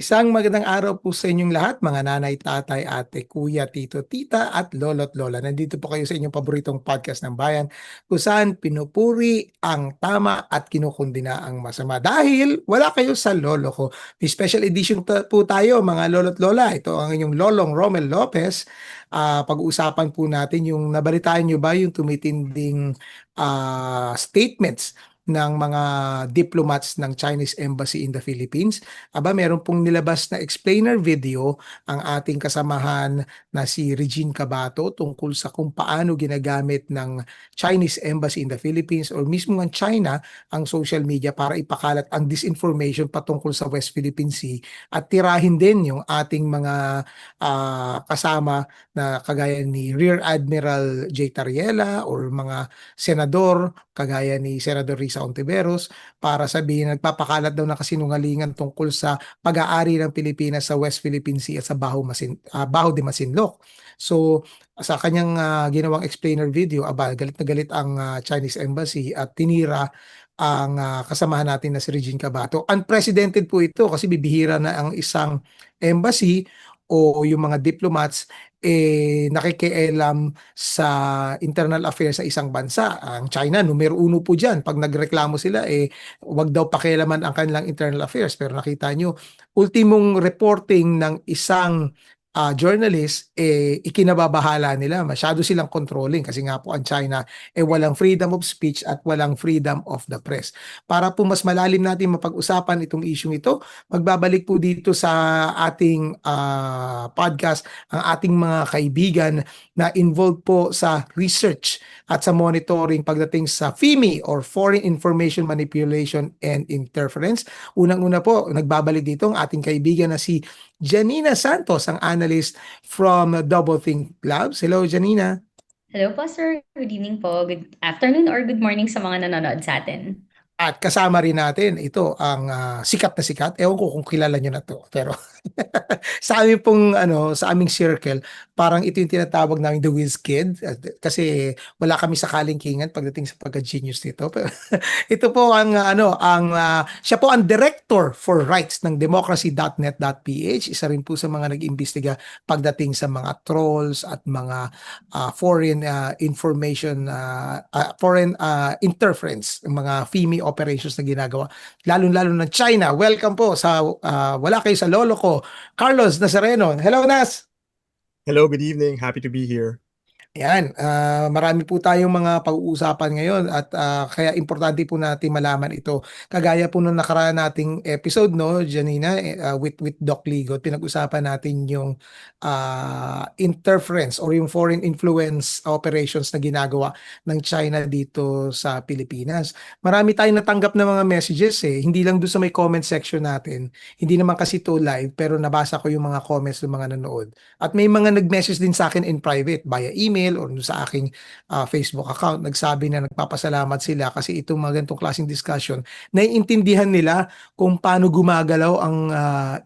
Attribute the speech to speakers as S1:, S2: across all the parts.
S1: Isang magandang araw po sa inyong lahat, mga nanay, tatay, ate, kuya, tito, tita, at lolo't lola. Nandito po kayo sa inyong paboritong podcast ng bayan kung saan pinupuri ang tama at kinukundina ang masama. Dahil wala kayo sa lolo ko. May special edition po tayo mga lolo't lola. Ito ang inyong lolong Romel Lopez. Pag-uusapan po natin yung nabalitaan nyo ba yung tumitinding statements ng mga diplomats ng Chinese Embassy in the Philippines. Aba, meron pong nilabas na explainer video ang ating kasamahan na si Regine Cabato tungkol sa kung paano ginagamit ng Chinese Embassy in the Philippines or mismo ng China ang social media para ipakalat ang disinformation patungkol sa West Philippine Sea at tirahin din yung ating mga kasama na kagaya ni Rear Admiral J. Tariela or mga senador kagaya ni Senador Risa Ontiveros para sabihin nagpapakalat daw ng kasinungalingan tungkol sa pag-aari ng Pilipinas sa West Philippine Sea at sa Baho de Masinloc. So sa kanyang ginawang explainer video, galit na galit ang Chinese Embassy at tinira ang kasamahan natin na si Regine Cabato. Unprecedented po ito kasi bibihira na ang isang embassy o yung mga diplomats nakikialam sa internal affairs sa isang bansa. Ang China, numero uno po dyan. Pag nagreklamo sila, wag daw pakialaman ang kanilang internal affairs. Pero nakita nyo, ultimong reporting ng isang journalist, ikinababahala nila. Masyado silang controlling kasi nga po ang China, walang freedom of speech at walang freedom of the press. Para po mas malalim natin mapag-usapan itong issue ito, magbabalik po dito sa ating podcast ang ating mga kaibigan na involved po sa research at sa monitoring pagdating sa FIMI or Foreign Information Manipulation and Interference. Unang-una po, nagbabalik dito ang ating kaibigan na si Janina Santos, ang analyst from Doublethink Labs. Hello, Janina.
S2: Hello po, sir. Good evening po. Good afternoon or good morning sa mga nanonood sa atin.
S1: At kasama rin natin ito ang sikat na sikat. Ewan ko kung kilala nyo na to. Pero sa aming pong sa aming circle, parang ito yung tinatawag namin the whiz kid kasi wala kami sa kalingkingan pagdating sa pagka-genius nito. Pero ito po ang siya po ang director for rights ng democracy.net.ph. Isa rin po sa mga nag-imbestiga pagdating sa mga trolls at mga foreign information foreign interference, mga FIMI operations na ginagawa lalo-lalo ng China. Welcome po sa wala kayo sa lolo ko, Carlos Nazareno. Hello, Nas.
S3: Hello, good evening. Happy to be here.
S1: Yan, marami po tayong mga pag-uusapan ngayon at kaya importante po natin malaman ito. Kagaya po nung nakaraan nating episode, no, Janina, with Doc Ligot, pinag-usapan natin yung interference or yung foreign influence operations na ginagawa ng China dito sa Pilipinas. Marami tayong natanggap na mga messages hindi lang doon sa may comment section natin. Hindi naman kasi to live, pero nabasa ko yung mga comments ng mga nanood. At may mga nag-message din sa akin in private via email or sa aking Facebook account. Nagsabi na nagpapasalamat sila kasi itong mga ganitong klaseng discussion, naiintindihan nila kung paano gumagalaw ang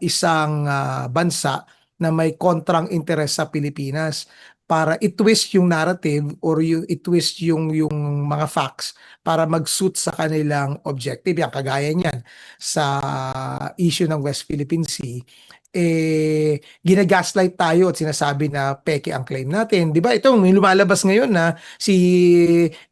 S1: isang bansa na may kontrang interes sa Pilipinas para i-twist yung narrative or yung i-twist yung mga facts para mag-suit sa kanilang objective. Yan, kagaya niyan sa issue ng West Philippine Sea, ginagaslight tayo at sinasabi na peke ang claim natin. 'Di ba? Ito may lumalabas ngayon na si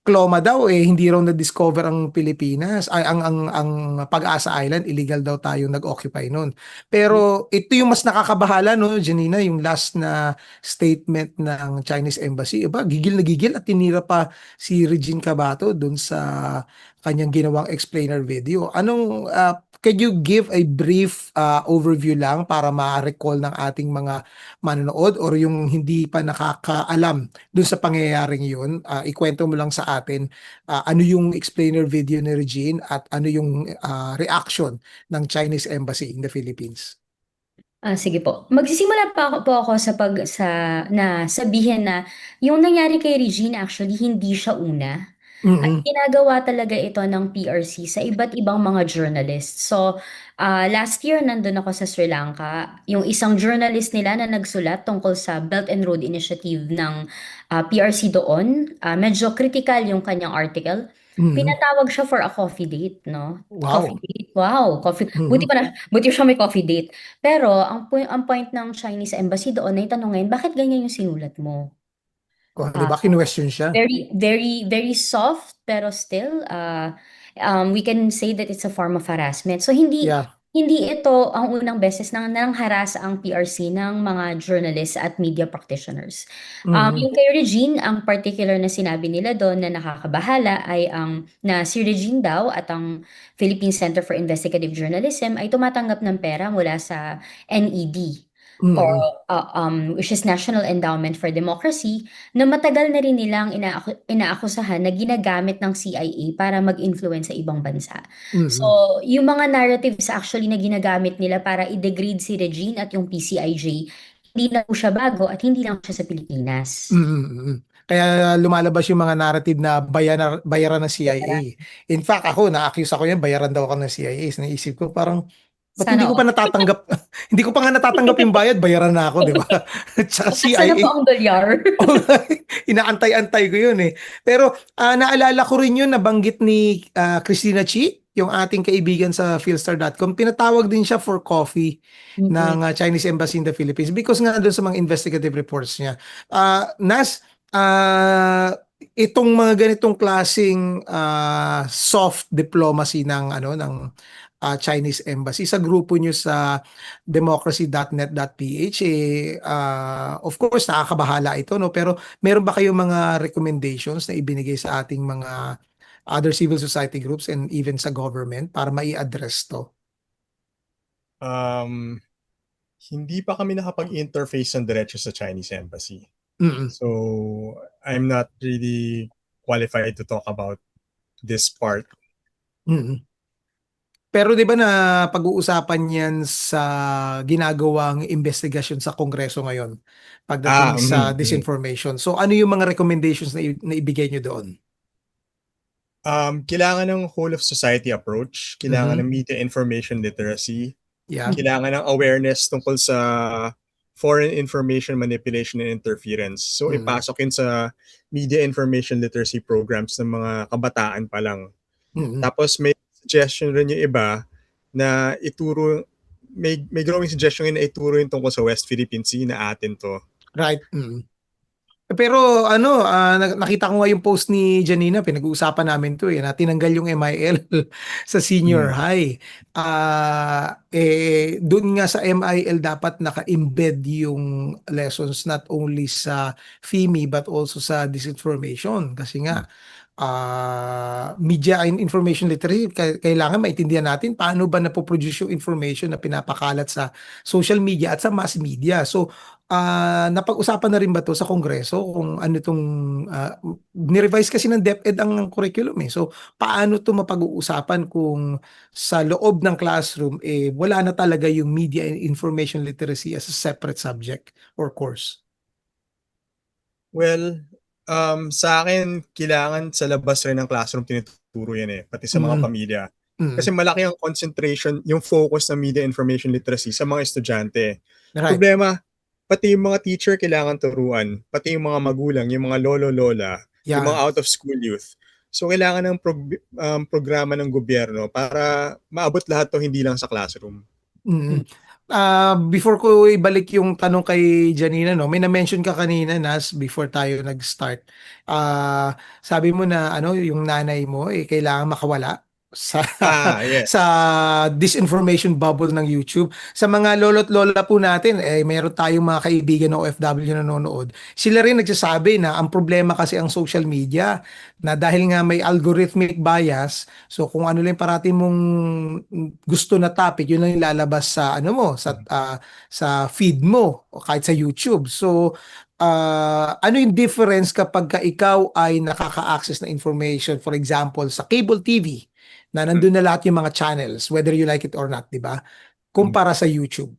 S1: Cloma daw hindi raw na-discover ang Pilipinas, ay ang Pag-asa Island, illegal daw tayo nag-occupy noon. Pero ito yung mas nakakabahala, no, Janina, yung last na statement ng Chinese Embassy. Iba, gigil na gigil at tinira pa si Regine Cabato dun sa kanyang ginawang explainer video. Could you give a brief overview lang para ma-recall ng ating mga manonood or yung hindi pa nakakaalam dun sa pangyayaring yun? Ikwento mo lang sa atin ano yung explainer video ni Regine at ano yung reaction ng Chinese Embassy in the Philippines.
S2: Sige po. Magsisimula po ako na sabihin na yung nangyari kay Regine actually hindi siya una. At
S1: Mm-mm.
S2: ginagawa talaga ito ng PRC sa iba't ibang mga journalists. So, last year nandun ako sa Sri Lanka. Yung isang journalist nila na nagsulat tungkol sa Belt and Road Initiative ng PRC doon, medyo critical yung kanyang article.
S1: Mhm.
S2: Pinatawag siya for a coffee date, no? Coffee
S1: Wow.
S2: date. Wow, coffee. Buti
S1: Mhm.
S2: pa na, buti siya may coffee date. Pero ang point ng Chinese embassy doon ay tanungin, bakit ganyan yung sinulat mo?
S1: Oh, 'di
S2: Ah,
S1: ba kinu-question siya?
S2: very, very, very soft, pero still, we can say that it's a form of harassment. So, hindi,
S1: Yeah.
S2: hindi ito ang unang beses na nangharas ang PRC ng mga journalists at media practitioners.
S1: Mhm.
S2: Yung kay Regine, ang particular na sinabi nila doon na nakakabahala ay na si Regine daw at ang Philippine Center for Investigative Journalism ay tumatanggap ng pera mula sa NED or
S1: Mhm.
S2: which is National Endowment for Democracy, na matagal na rin nilang inaakusahan na ginagamit ng CIA para mag-influence sa ibang bansa. So,
S1: Mhm.
S2: yung mga narratives actually na ginagamit nila para i-degrade si Regine at yung PCIJ, hindi na po siya bago at hindi lang siya sa Pilipinas.
S1: Mm, mm. Kaya lumalabas yung mga narrative na bayaran ng CIA.
S2: Kaya,
S1: In fact, ako na-accuse ako yan, bayaran daw ako ng CIA. So, naisip ko parang ba't hindi
S2: sana
S1: ko pa
S2: all.
S1: natatanggap hindi ko pa nga natatanggap yung bayad, bayaran na ako, 'di ba? At saka
S2: Sana
S1: CIA.
S2: po ang dolyar.
S1: Oo nga eh. Inaantay-antay ko yun eh. Pero naalala ko rin yun, nabanggit ni Christina Chi, yung ating kaibigan sa Philstar.com. Pinatawag din siya for coffee
S2: Mm-mm.
S1: ng Chinese Embassy in the Philippines because nga doon sa mga investigative reports niya. Nas, itong mga ganitong klasing soft diplomacy ng Chinese Embassy sa grupo niyo sa democracy.net.ph of course nakakabahala ito, no, pero meron ba kayong mga recommendations na ibinigay sa ating mga other civil society groups and even sa government para mai-address to?
S3: Um, Hindi pa kami nakapag-interface ng diretso sa Chinese Embassy.
S1: Mm.
S3: So, I'm not really qualified to talk about this part.
S1: Mm. Pero 'di ba na pag-uusapan 'yan sa ginagawang investigasyon sa Kongreso ngayon pagdating sa
S3: Mhm, mhm.
S1: disinformation. So ano yung mga recommendations na ibigay niyo doon?
S3: Kailangan ng whole of society approach, kailangan
S1: Mhm.
S3: ng media information literacy,
S1: Yeah.
S3: kailangan ng awareness tungkol sa foreign information manipulation and interference. So,
S1: Mm.
S3: ipasok yun sa media information literacy programs ng mga kabataan pa lang.
S1: Mm.
S3: Tapos may suggestion rin yung iba na ituro, may growing suggestion yun na ituro yung tungkol sa West Philippine Sea na atin to.
S1: Right. Mm. Pero nakita ko nga yung post ni Janina, pinag-uusapan namin 'to, na tinanggal yung MIL sa senior
S3: Mm.
S1: high. Dun nga sa MIL dapat naka-embed yung lessons not only sa FIMI but also sa disinformation kasi nga media and information literacy, kailangan maintindihan natin paano ba napoproduce yung information na pinapakalat sa social media at sa mass media. So, napag-usapan na rin ba 'to sa Kongreso kung ano 'tong ni-revise kasi ng DepEd ang curriculum eh. So, paano 'to mapag-uusapan kung sa loob ng classroom wala na talaga yung media and information literacy as a separate subject or course?
S3: Well, sa akin kailangan sa labas rin ng classroom tinuturo yan, eh, pati sa mga
S1: Mm.
S3: pamilya.
S1: Mm.
S3: Kasi malaki ang concentration, yung focus ng media information literacy sa mga estudyante.
S1: Right.
S3: Problema, pati yung mga teacher kailangan turuan, pati yung mga magulang, yung mga lolo-lola, yung mga
S1: Yeah.
S3: out of school youth. So kailangan ng programa ng gobyerno para maabot lahat 'to hindi lang sa classroom.
S1: Mm. Before ko ibalik yung tanong kay Janina, no, may na-mention ka kanina, Nas, before tayo nag-start. Sabi mo na yung nanay mo kailangan makawala sa
S3: Yes.
S1: sa disinformation bubble ng YouTube. Sa mga lolo't lola po natin, meron tayong mga kaibigan na OFW na nanonood. Sila rin nagsasabi na ang problema kasi ang social media na dahil nga may algorithmic bias, so kung ano lang parati mong gusto na topic, yun lang yung lalabas sa sa feed mo o kahit sa YouTube. So ano yung difference kapag ka ikaw ay nakaka-access na information, for example, sa cable TV na nandun na lahat yung mga channels, whether you like it or not, di ba? Kumpara sa YouTube.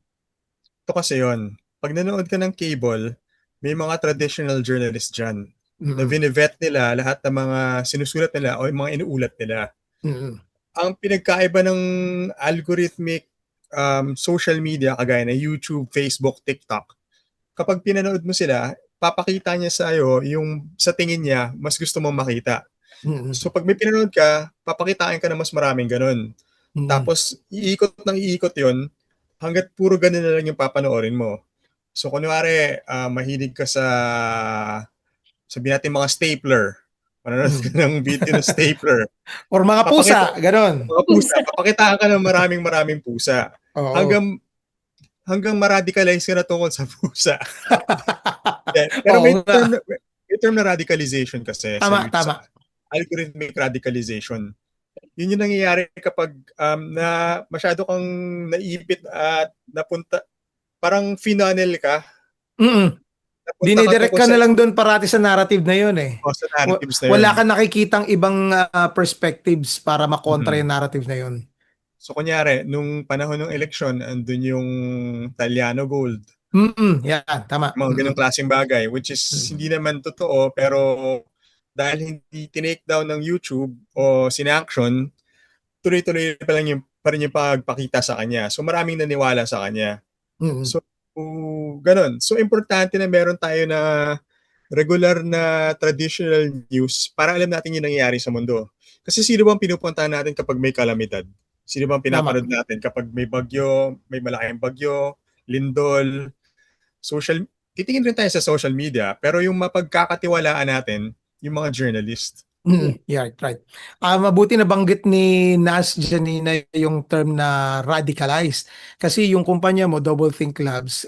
S3: Ito kasi yun, 'pag nanood ka ng cable, may mga traditional journalist diyan na
S1: Mm.
S3: vine-vet nila lahat ng mga sinusulat nila o yung mga inuulat nila.
S1: Mm.
S3: Ang pinagkaiba ng algorithmic, social media kagaya ng YouTube, Facebook, TikTok, kapag pinanood mo sila, papakita niya sa'yo yung sa tingin niya mas gusto mong makita.
S1: Mm.
S3: So pag may pinanood ka, papakitain ka ng mas maraming ganun.
S1: Mm.
S3: Tapos iikot ng iikot yun hangga't puro ganun na lang yung papanoorin mo. So kunwari, mahilig ka sa sabihin natin mga stapler. Manonood ka
S1: Mm.
S3: ng video ng stapler.
S1: Or mga pusa,
S3: Papakita
S1: ganon.
S3: mga pusa, papakitaan ka ng maraming pusa.
S1: Oo.
S3: Hanggang hanggang ma-radicalize ka na tungkol sa pusa. Pero
S1: Oo nga.
S3: may term na radicalization kasi
S1: Tama,
S3: sa
S1: tama.
S3: algorithmic radicalization. Yun yung nangyayari kapag na masyado kang naipit at napunta, parang funnel ka,
S1: Mm.
S3: napunta ka
S1: Dinidirect
S3: tungkol
S1: ka
S3: sa,
S1: na lang doon parati sa narrative na yun eh.
S3: sa narratives na yun.
S1: Wala kang nakikitang ibang perspectives para makontra
S3: Mhm.
S1: yung narrative na yun.
S3: So kunyari, nung panahon ng eleksyon, andun yung Taliano Gold,
S1: Yan, tama.
S3: mga ganong klaseng bagay, which is
S1: Mm.
S3: hindi naman totoo, pero dahil hindi tinake down ng YouTube o sinaction, tuloy-tuloy pa rin yung pagpakita sa kanya. So maraming naniwala sa kanya.
S1: Mm.
S3: So ganun. So importante na meron tayo na regular na traditional news para alam natin yung nangyayari sa mundo. Kasi sino bang pinupuntahan natin kapag may kalamidad? Sino bang
S1: Tama.
S3: pinapanood natin kapag may bagyo, may malaking bagyo, lindol, social, titingin rin tayo sa social media, pero yung mapagkakatiwalaan natin, yung mga journalist.
S2: Yeah.
S1: Yeah, right. Mabuti nabanggit ni Nas Janina yung term na radicalized. Kasi yung kumpanya mo, Doublethink Labs,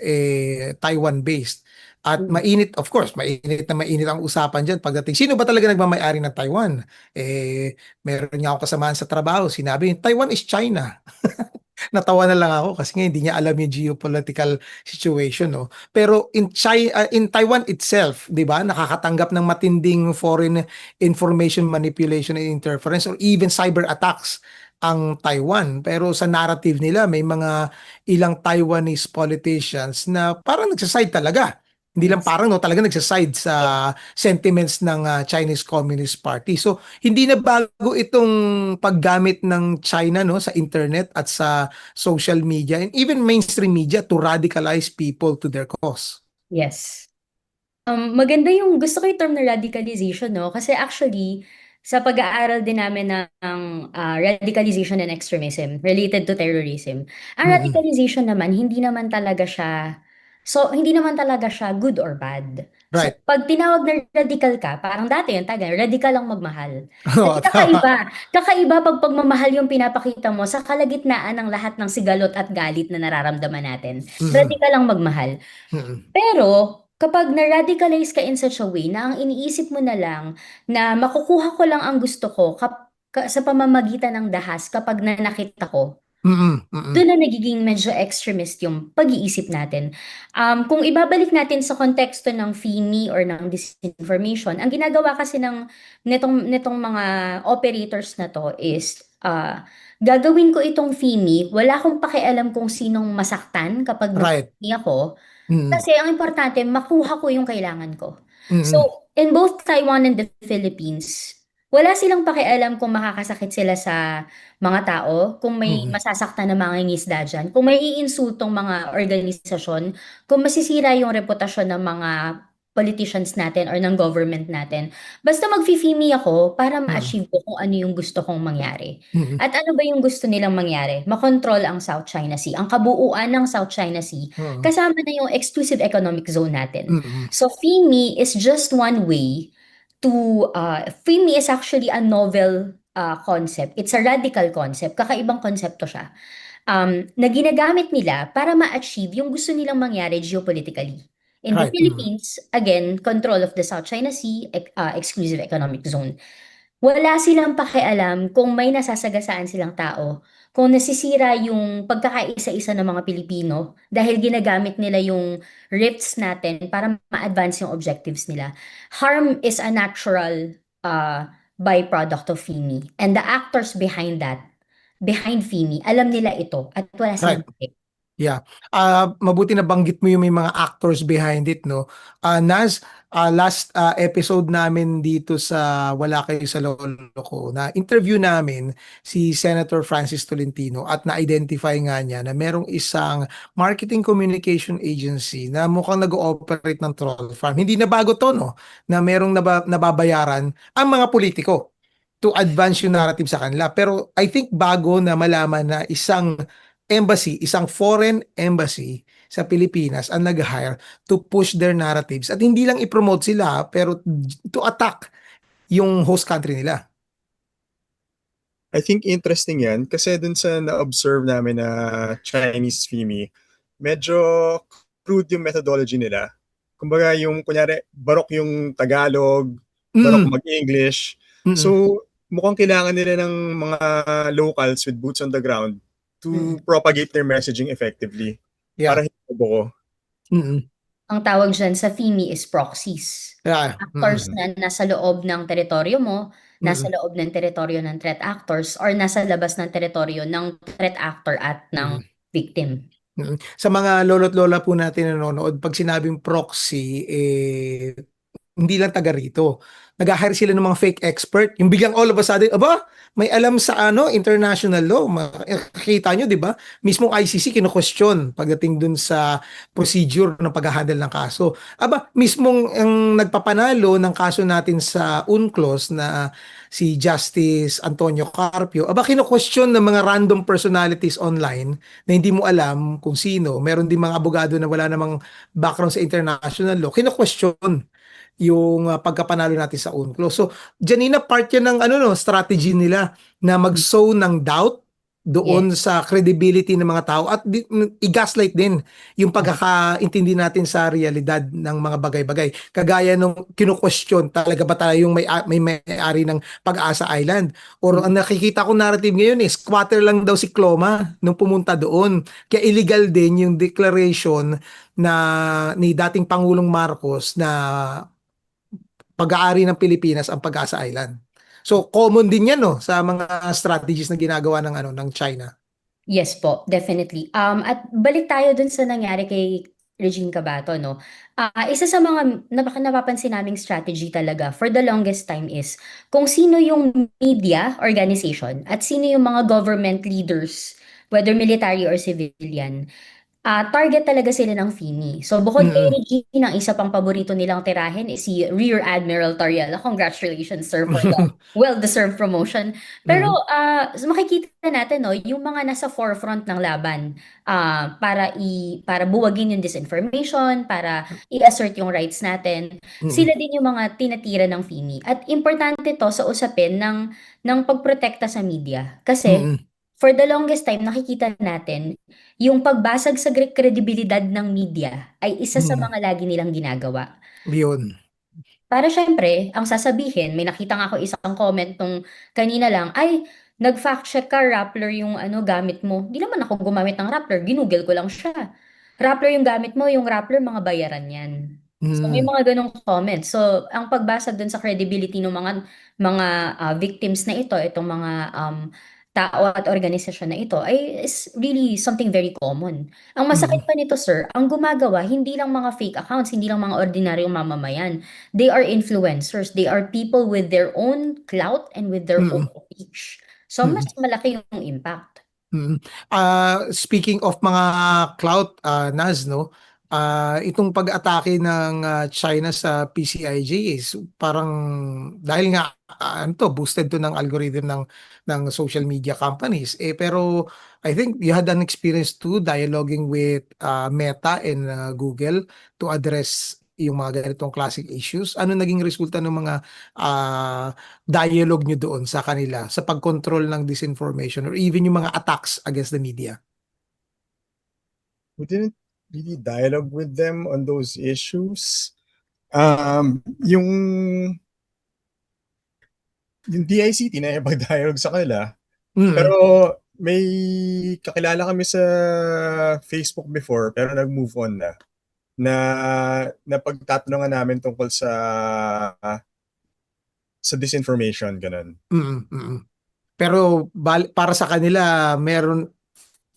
S1: Taiwan-based. At
S2: Mm.
S1: mainit, of course, mainit ang usapan dyan pagdating. Sino ba talaga nagmamayari ng Taiwan? Meron nga ako kasamaan sa trabaho, sinabi, Taiwan is China. Natawa na lang ako kasi nga hindi niya alam yung geopolitical situation, no. Pero in Taiwan itself, 'di ba, nakakatanggap ng matinding foreign information manipulation and interference or even cyber attacks ang Taiwan. Pero sa narrative nila may mga ilang Taiwanese politicians na parang nagsaside talaga. Hindi lang
S2: Yes.
S1: parang, no, talaga nagsaside sa sentiments ng Chinese Communist Party. So hindi na bago itong paggamit ng China, no, sa internet at sa social media and even mainstream media to radicalize people to their cause.
S2: Yes. Maganda yung gusto ko yung term na radicalization, no? Kasi actually, sa pag-aaral din namin ng radicalization and extremism related to terrorism, ang
S1: Mm-mm.
S2: radicalization naman, hindi naman talaga siya good or bad. So,
S1: Right.
S2: pag tinawag na radical ka, parang dati yung taga, radical ang magmahal. Kasi
S1: Oo, tama.
S2: kakaiba pag pagmamahal yung pinapakita mo sa kalagitnaan ng lahat ng sigalot at galit na nararamdaman natin.
S1: Mm-mm.
S2: Radical ang magmahal.
S1: Mm-mm.
S2: Pero, kapag na-radicalize ka in such a way na ang iniisip mo na lang na makukuha ko lang ang gusto ko sa pamamagitan ng dahas kapag nanakit ako,
S1: Mm-mm. Mm-mm.
S2: doon na nagiging medyo extremist yung pag-iisip natin. Kung ibabalik natin sa konteksto ng FEMI or ng disinformation, ang ginagawa kasi nitong mga operators na to is, gagawin ko itong FEMI, wala akong pakialam kung sinong masaktan kapag
S1: Right.
S2: nag ako,
S1: Mm-mm.
S2: kasi ang importante, makuha ko yung kailangan ko.
S1: Mm-mm.
S2: So, in both Taiwan and the Philippines, wala silang pakialam kung makakasakit sila sa mga tao, kung may
S1: Mm-mm.
S2: masasaktan na mga ngisda dyan, kung may iinsultong mga organisasyon, kung masisira yung reputasyon ng mga politicians natin or ng government natin. Basta mag-FIFIMI ako para
S1: Mm-mm.
S2: ma-achieve ko kung ano yung gusto kong mangyari.
S1: Mm-mm.
S2: At ano ba yung gusto nilang mangyari? Makontrol ang South China Sea, ang kabuuan ng South China Sea,
S1: Mm-mm.
S2: kasama na yung exclusive economic zone natin.
S1: Mm-mm.
S2: So FIMI is just one way FIMI is actually a novel concept. It's a radical concept. Kakaibang konsepto siya. Na ginagamit nila para ma-achieve yung gusto nilang mangyari geopolitically. In the
S1: Right. Mm-mm.
S2: Philippines, again, control of the South China Sea, exclusive economic zone. Wala silang pakialam kung may nasasagasaan silang tao, kung nasisira yung pagkakaisa-isa ng mga Pilipino dahil ginagamit nila yung rifts natin para ma-advance yung objectives nila. Harm is a natural byproduct of FEMI. And the actors behind FEMI, alam nila ito at wala
S1: Right.
S2: silang pake.
S1: Yeah. Mabuti na banggit mo yung may mga actors behind it, no? Naz, last episode namin dito sa Wala Kayo sa Lolo Ko, na interview namin si Senator Francis Tolentino at na-identify nga niya na merong isang marketing communication agency na mukhang nag-ooperate ng troll farm. Hindi na bago to, no? Na merong nababayaran ang mga politiko to advance yung narrative sa kanila. Pero I think bago na malaman na isang embassy, isang foreign embassy sa Pilipinas ang nag-hire to push their narratives at hindi lang i-promote sila pero to attack yung host country nila.
S3: I think interesting yan kasi dun sa na-observe namin na Chinese FIMI, medyo crude yung methodology nila. Kumbaga yung, kunyari, barok yung Tagalog, barok
S1: Mm,
S3: mag-English.
S1: mm,
S3: So, mukhang kailangan nila ng mga locals with boots on the ground to
S1: mm.
S3: propagate their messaging effectively
S1: Yeah.
S3: para hindi mabuko.
S1: Mm,
S2: Ang tawag dyan sa FIMI is proxies.
S1: yeah.
S2: Actors na nasa loob ng teritoryo mo, nasa
S1: Mm,
S2: loob ng teritoryo ng threat actors, or nasa labas ng teritoryo ng threat actor at ng
S1: mm.
S2: victim.
S1: Sa mga lolo't lola po natin na nanonood, pag sinabing proxy, hindi lang taga rito. Nag-hire sila ng mga fake expert. Yung biglang all of a sudden, aba, may alam sa international law. Makikita nyo, di ba? Mismong ICC kino-question pagdating dun sa procedure ng pag-handle ng kaso. Aba, mismong ang nagpapanalo ng kaso natin sa UNCLOS na si Justice Antonio Carpio, aba, kino-question ng mga random personalities online na hindi mo alam kung sino. Meron din mga abogado na wala namang background sa international law. Kino-question yung pagkapanalo natin sa UNCLOS. So, Janina, part yan ng strategy nila na mag-sow ng doubt doon
S2: Yes.
S1: sa credibility ng mga tao at i-gaslight din yung pagkakaintindi natin sa realidad ng mga bagay-bagay. Kagaya nung kinu-question, talaga ba tayo yung may-ari ng Pag-asa Island? Or ang nakikita ko narrative ngayon is squatter lang daw si Cloma nung pumunta doon. Kaya illegal din yung declaration na ni dating Pangulong Marcos na pag-aari ng Pilipinas ang Pag-asa Island. So common din 'yan no sa mga strategies na ginagawa ng ng China.
S2: Yes po, definitely. At balik tayo dun sa nangyari kay Regine Cabato, no? Isa sa mga napapansin naming strategy talaga for the longest time is kung sino yung media organization at sino yung mga government leaders, whether military or civilian, target talaga sila ng FIMI. So bukod kay
S1: Mm.
S2: Regine, ang isa pang paborito nilang tirahin is si Rear Admiral Tariela. Congratulations, sir, for the well-deserved promotion. Pero
S1: Mm.
S2: so makikita natin, no, yung mga nasa forefront ng laban para buwagin yung disinformation, para i-assert yung rights natin,
S1: Mm.
S2: sila din yung mga tinatira ng FIMI. At importante to sa usapin ng pagprotekta sa media. Kasi
S1: Mm.
S2: for the longest time, nakikita natin yung pagbasag sa kredibilidad ng media ay isa sa
S1: Mm.
S2: mga lagi nilang ginagawa.
S1: Yun.
S2: Para syempre, ang sasabihin, may nakita nga ako isang comment nung kanina lang, ay, nag-fact check ka, Rappler yung gamit mo. Di naman ako gumamit ng Rappler, ginugel ko lang siya. Rappler yung gamit mo, yung Rappler, mga bayaran yan. So may
S1: Mm.
S2: mga ganong comments. So ang pagbasag dun sa credibility ng mga victims na ito, itong mga tao at organisasyon na ito ay is really something very common. Ang masakit
S1: Mm.
S2: pa nito, sir, ang gumagawa hindi lang mga fake accounts, hindi lang mga ordinaryong mamamayan. They are influencers. They are people with their own clout and with their own
S1: Mm.
S2: reach. So mas
S1: Mm.
S2: malaki yung impact.
S1: Mm. Speaking of mga clout, Naz, no? Itong pag-atake ng China sa PCIJ is parang dahil nga boosted to ng algorithm ng social media companies. Pero I think you had an experience too dialoguing with Meta and Google to address yung mga ganitong classic issues. Ano naging resulta ng mga dialogue nyo doon sa kanila sa pag-control ng disinformation or even yung mga attacks against the media?
S3: We didn't really dialogue with them on those issues. Yung DICT na ipag-dialogue sa kanila, pero
S1: Mm.
S3: may kakilala kami sa Facebook before pero nag-move on na napagtatanungan namin tungkol sa disinformation, ganun.
S1: Mm. Mm. Pero para sa kanila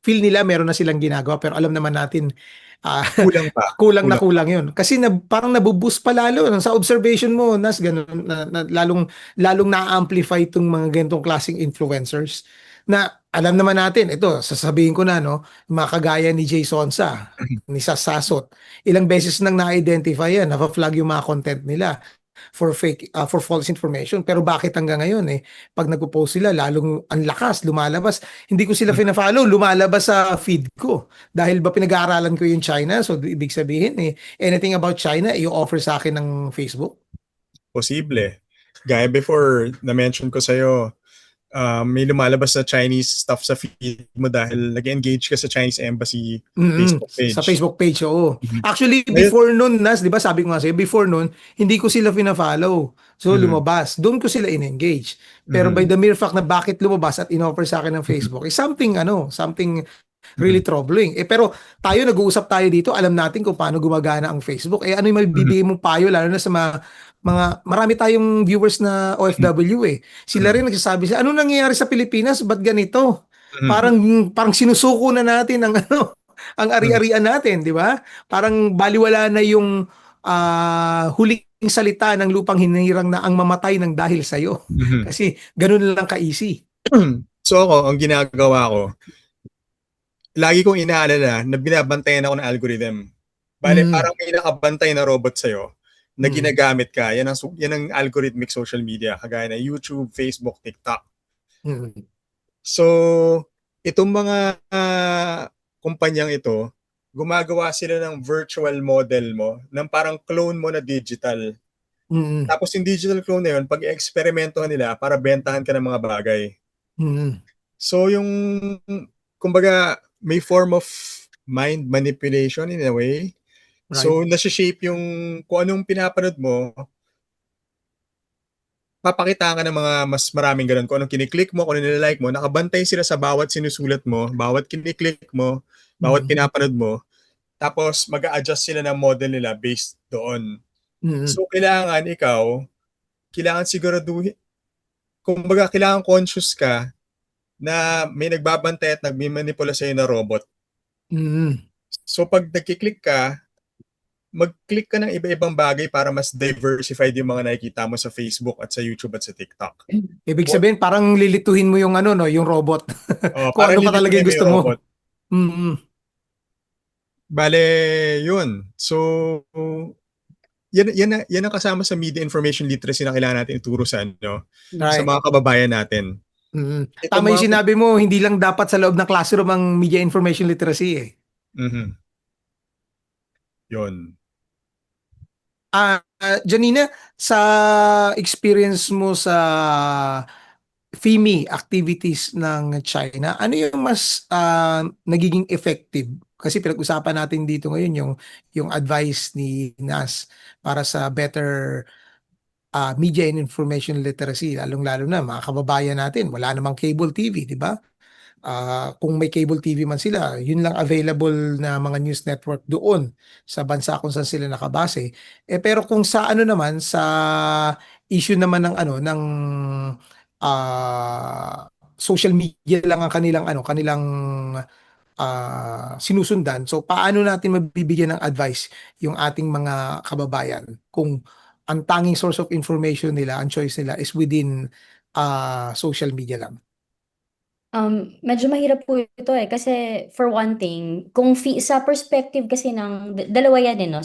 S1: feel nila meron na silang ginagawa pero alam naman natin ah,
S3: Kulang pa.
S1: kulang na
S3: Kulang pa.
S1: kulang yun. Kasi parang nabuboost pa lalo no? Sa observation mo, Nas, ganun, lalong na-amplify itong mga ganitong klaseng influencers na alam naman natin, ito, sasabihin ko na, no, mga kagaya ni Jay Sonsa, ni Sasasot, ilang beses nang na-identify yan, na-flag yung mga content nila. for false information. Pero bakit hanggang ngayon pag nagpo-post sila lalong ang lakas lumalabas. Hindi ko sila fina-follow, lumalabas sa feed ko. Dahil ba pinag-aaralan ko yung China, so ibig sabihin anything about China i-offer sa akin ng Facebook?
S3: Posible. Gaya before, na-mention ko sa'yo, may lumalabas na Chinese stuff sa feed mo dahil nag-engage ka sa Chinese Embassy Facebook page.
S1: Sa Facebook page, oo.
S3: Mhm.
S1: Actually,
S3: Ngayon-
S1: before nun, di ba sabi ko nga sa'yo, before nun, hindi ko sila fina-follow. So,
S3: Mhm.
S1: lumabas. Doon ko sila in-engage. Pero by the mere fact na bakit lumabas at in-offer sa akin ng Facebook, is something really troubling. Pero tayo, nag-uusap tayo dito, alam natin kung paano gumagana ang Facebook. Ano yung mabibigay mong payo, lalo na sa marami tayong viewers na OFW Sila rin nagsasabi ano nangyayari sa Pilipinas? Ba't ganito? Parang sinusuko na natin ang ang ari-arian natin, di ba? Parang baliwala na yung huling salita ng lupang hinirang na ang mamatay ng dahil sa'yo. Kasi ganun lang ka-easy.
S3: So ako, ang ginagawa ko, lagi kong inaalala na binabantayan ako ng algorithm. Bale, parang may nakabantay na robot sa'yo na ginagamit ka. Yan ang algorithmic social media, kagaya na YouTube, Facebook, TikTok. So, itong mga kumpanyang ito, gumagawa sila ng virtual model mo, ng parang clone mo na digital. Tapos yung digital clone na yun, pag-eksperimentohan nila para bentahan ka ng mga bagay. So, kumbaga, may form of mind manipulation in a way.
S1: Right.
S3: So, nasi-shape yung kung anong pinapanood mo, papakita ka ng mga mas maraming ganun. Kung anong kiniklik mo, kung anong nililike mo, nakabantay sila sa bawat sinusulat mo, bawat kiniklik mo, bawat pinapanood mo. Tapos, mag-a-adjust sila ng model nila based doon. So, kailangan siguraduhin, kumbaga, kailangan conscious ka na may nagbabantay at nagmimanipula sa'yo na robot. So, pag nagkiklik ka, mag-click ka ng iba-ibang bagay para mas diversified yung mga nakikita mo sa Facebook at sa YouTube at sa TikTok.
S1: Ibig sabihin, parang lilituhin mo yung yung robot. Kung
S3: Parang
S1: ano pa talaga yung
S3: lilituhin mo
S1: gusto
S3: yung
S1: mo.
S3: robot. Bale, yun. So, yan ang kasama sa media information literacy na kailangan natin ituro sa
S1: Right.
S3: mga kababayan natin.
S1: Tama yung sinabi mo, hindi lang dapat sa loob ng classroom ang media information literacy
S3: Yun.
S1: Janina, sa experience mo sa FEMI activities ng China, ano yung mas nagiging effective? Kasi pinag-usapan natin dito ngayon yung advice ni Nas para sa better media and information literacy, lalong-lalo na mga kababayan natin, wala namang cable TV, di ba? Kung may cable TV man sila, yun lang available na mga news network doon sa bansa kung saan sila nakabase. Pero kung sa naman sa issue naman ng ng social media lang ang kanilang sinusundan. So paano natin mabibigyan ng advice yung ating mga kababayan kung ang tanging source of information nila, ang choice nila is within social media lang?
S2: Medyo mahirap po ito kasi for one thing, kung sa perspective kasi ng dalawa yan no,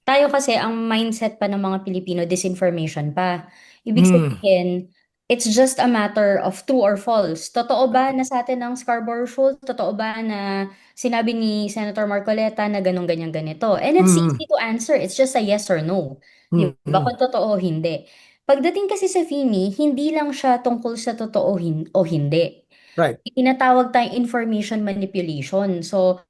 S2: tayo kasi ang mindset pa ng mga Pilipino disinformation pa. Ibig sabihin, it's just a matter of true or false. Totoo ba na sa atin ang Scarborough Shoal? Totoo ba na sinabi ni Senator Marcoleta na ganun ganyan ganito? And it's easy to answer. It's just a yes or no. Di ba? Kung totoo o hindi. Pagdating kasi sa FEMI, hindi lang siya tungkol sa totoo o hindi.
S1: Right.
S2: Tinatawag tayong information manipulation. So,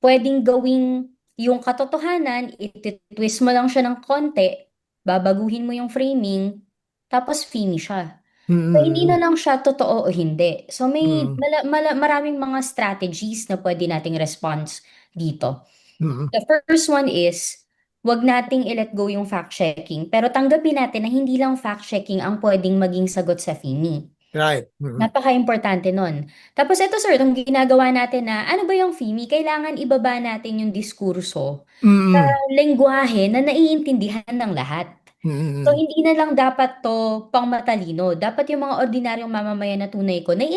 S2: pwedeng gawing yung katotohanan, ititwist mo lang siya ng konti, babaguhin mo yung framing, tapos FEMI siya. So, hindi na lang siya totoo o hindi. So, may maraming mga strategies na pwede nating response dito. The first one is, wag nating i-let go yung fact-checking, pero tanggapin natin na hindi lang fact-checking ang pwedeng maging sagot sa FEMI.
S1: Right.
S2: Napaka-importante nun. Tapos ito sir, itong ginagawa natin na ano ba yung FEMI? Kailangan ibaba natin yung diskurso sa lengguwahe na naiintindihan ng lahat. So,
S1: Mm.
S2: hindi na lang dapat 'to pang-matalino, dapat yung mga ordinaryong mamamayan na tunay ko na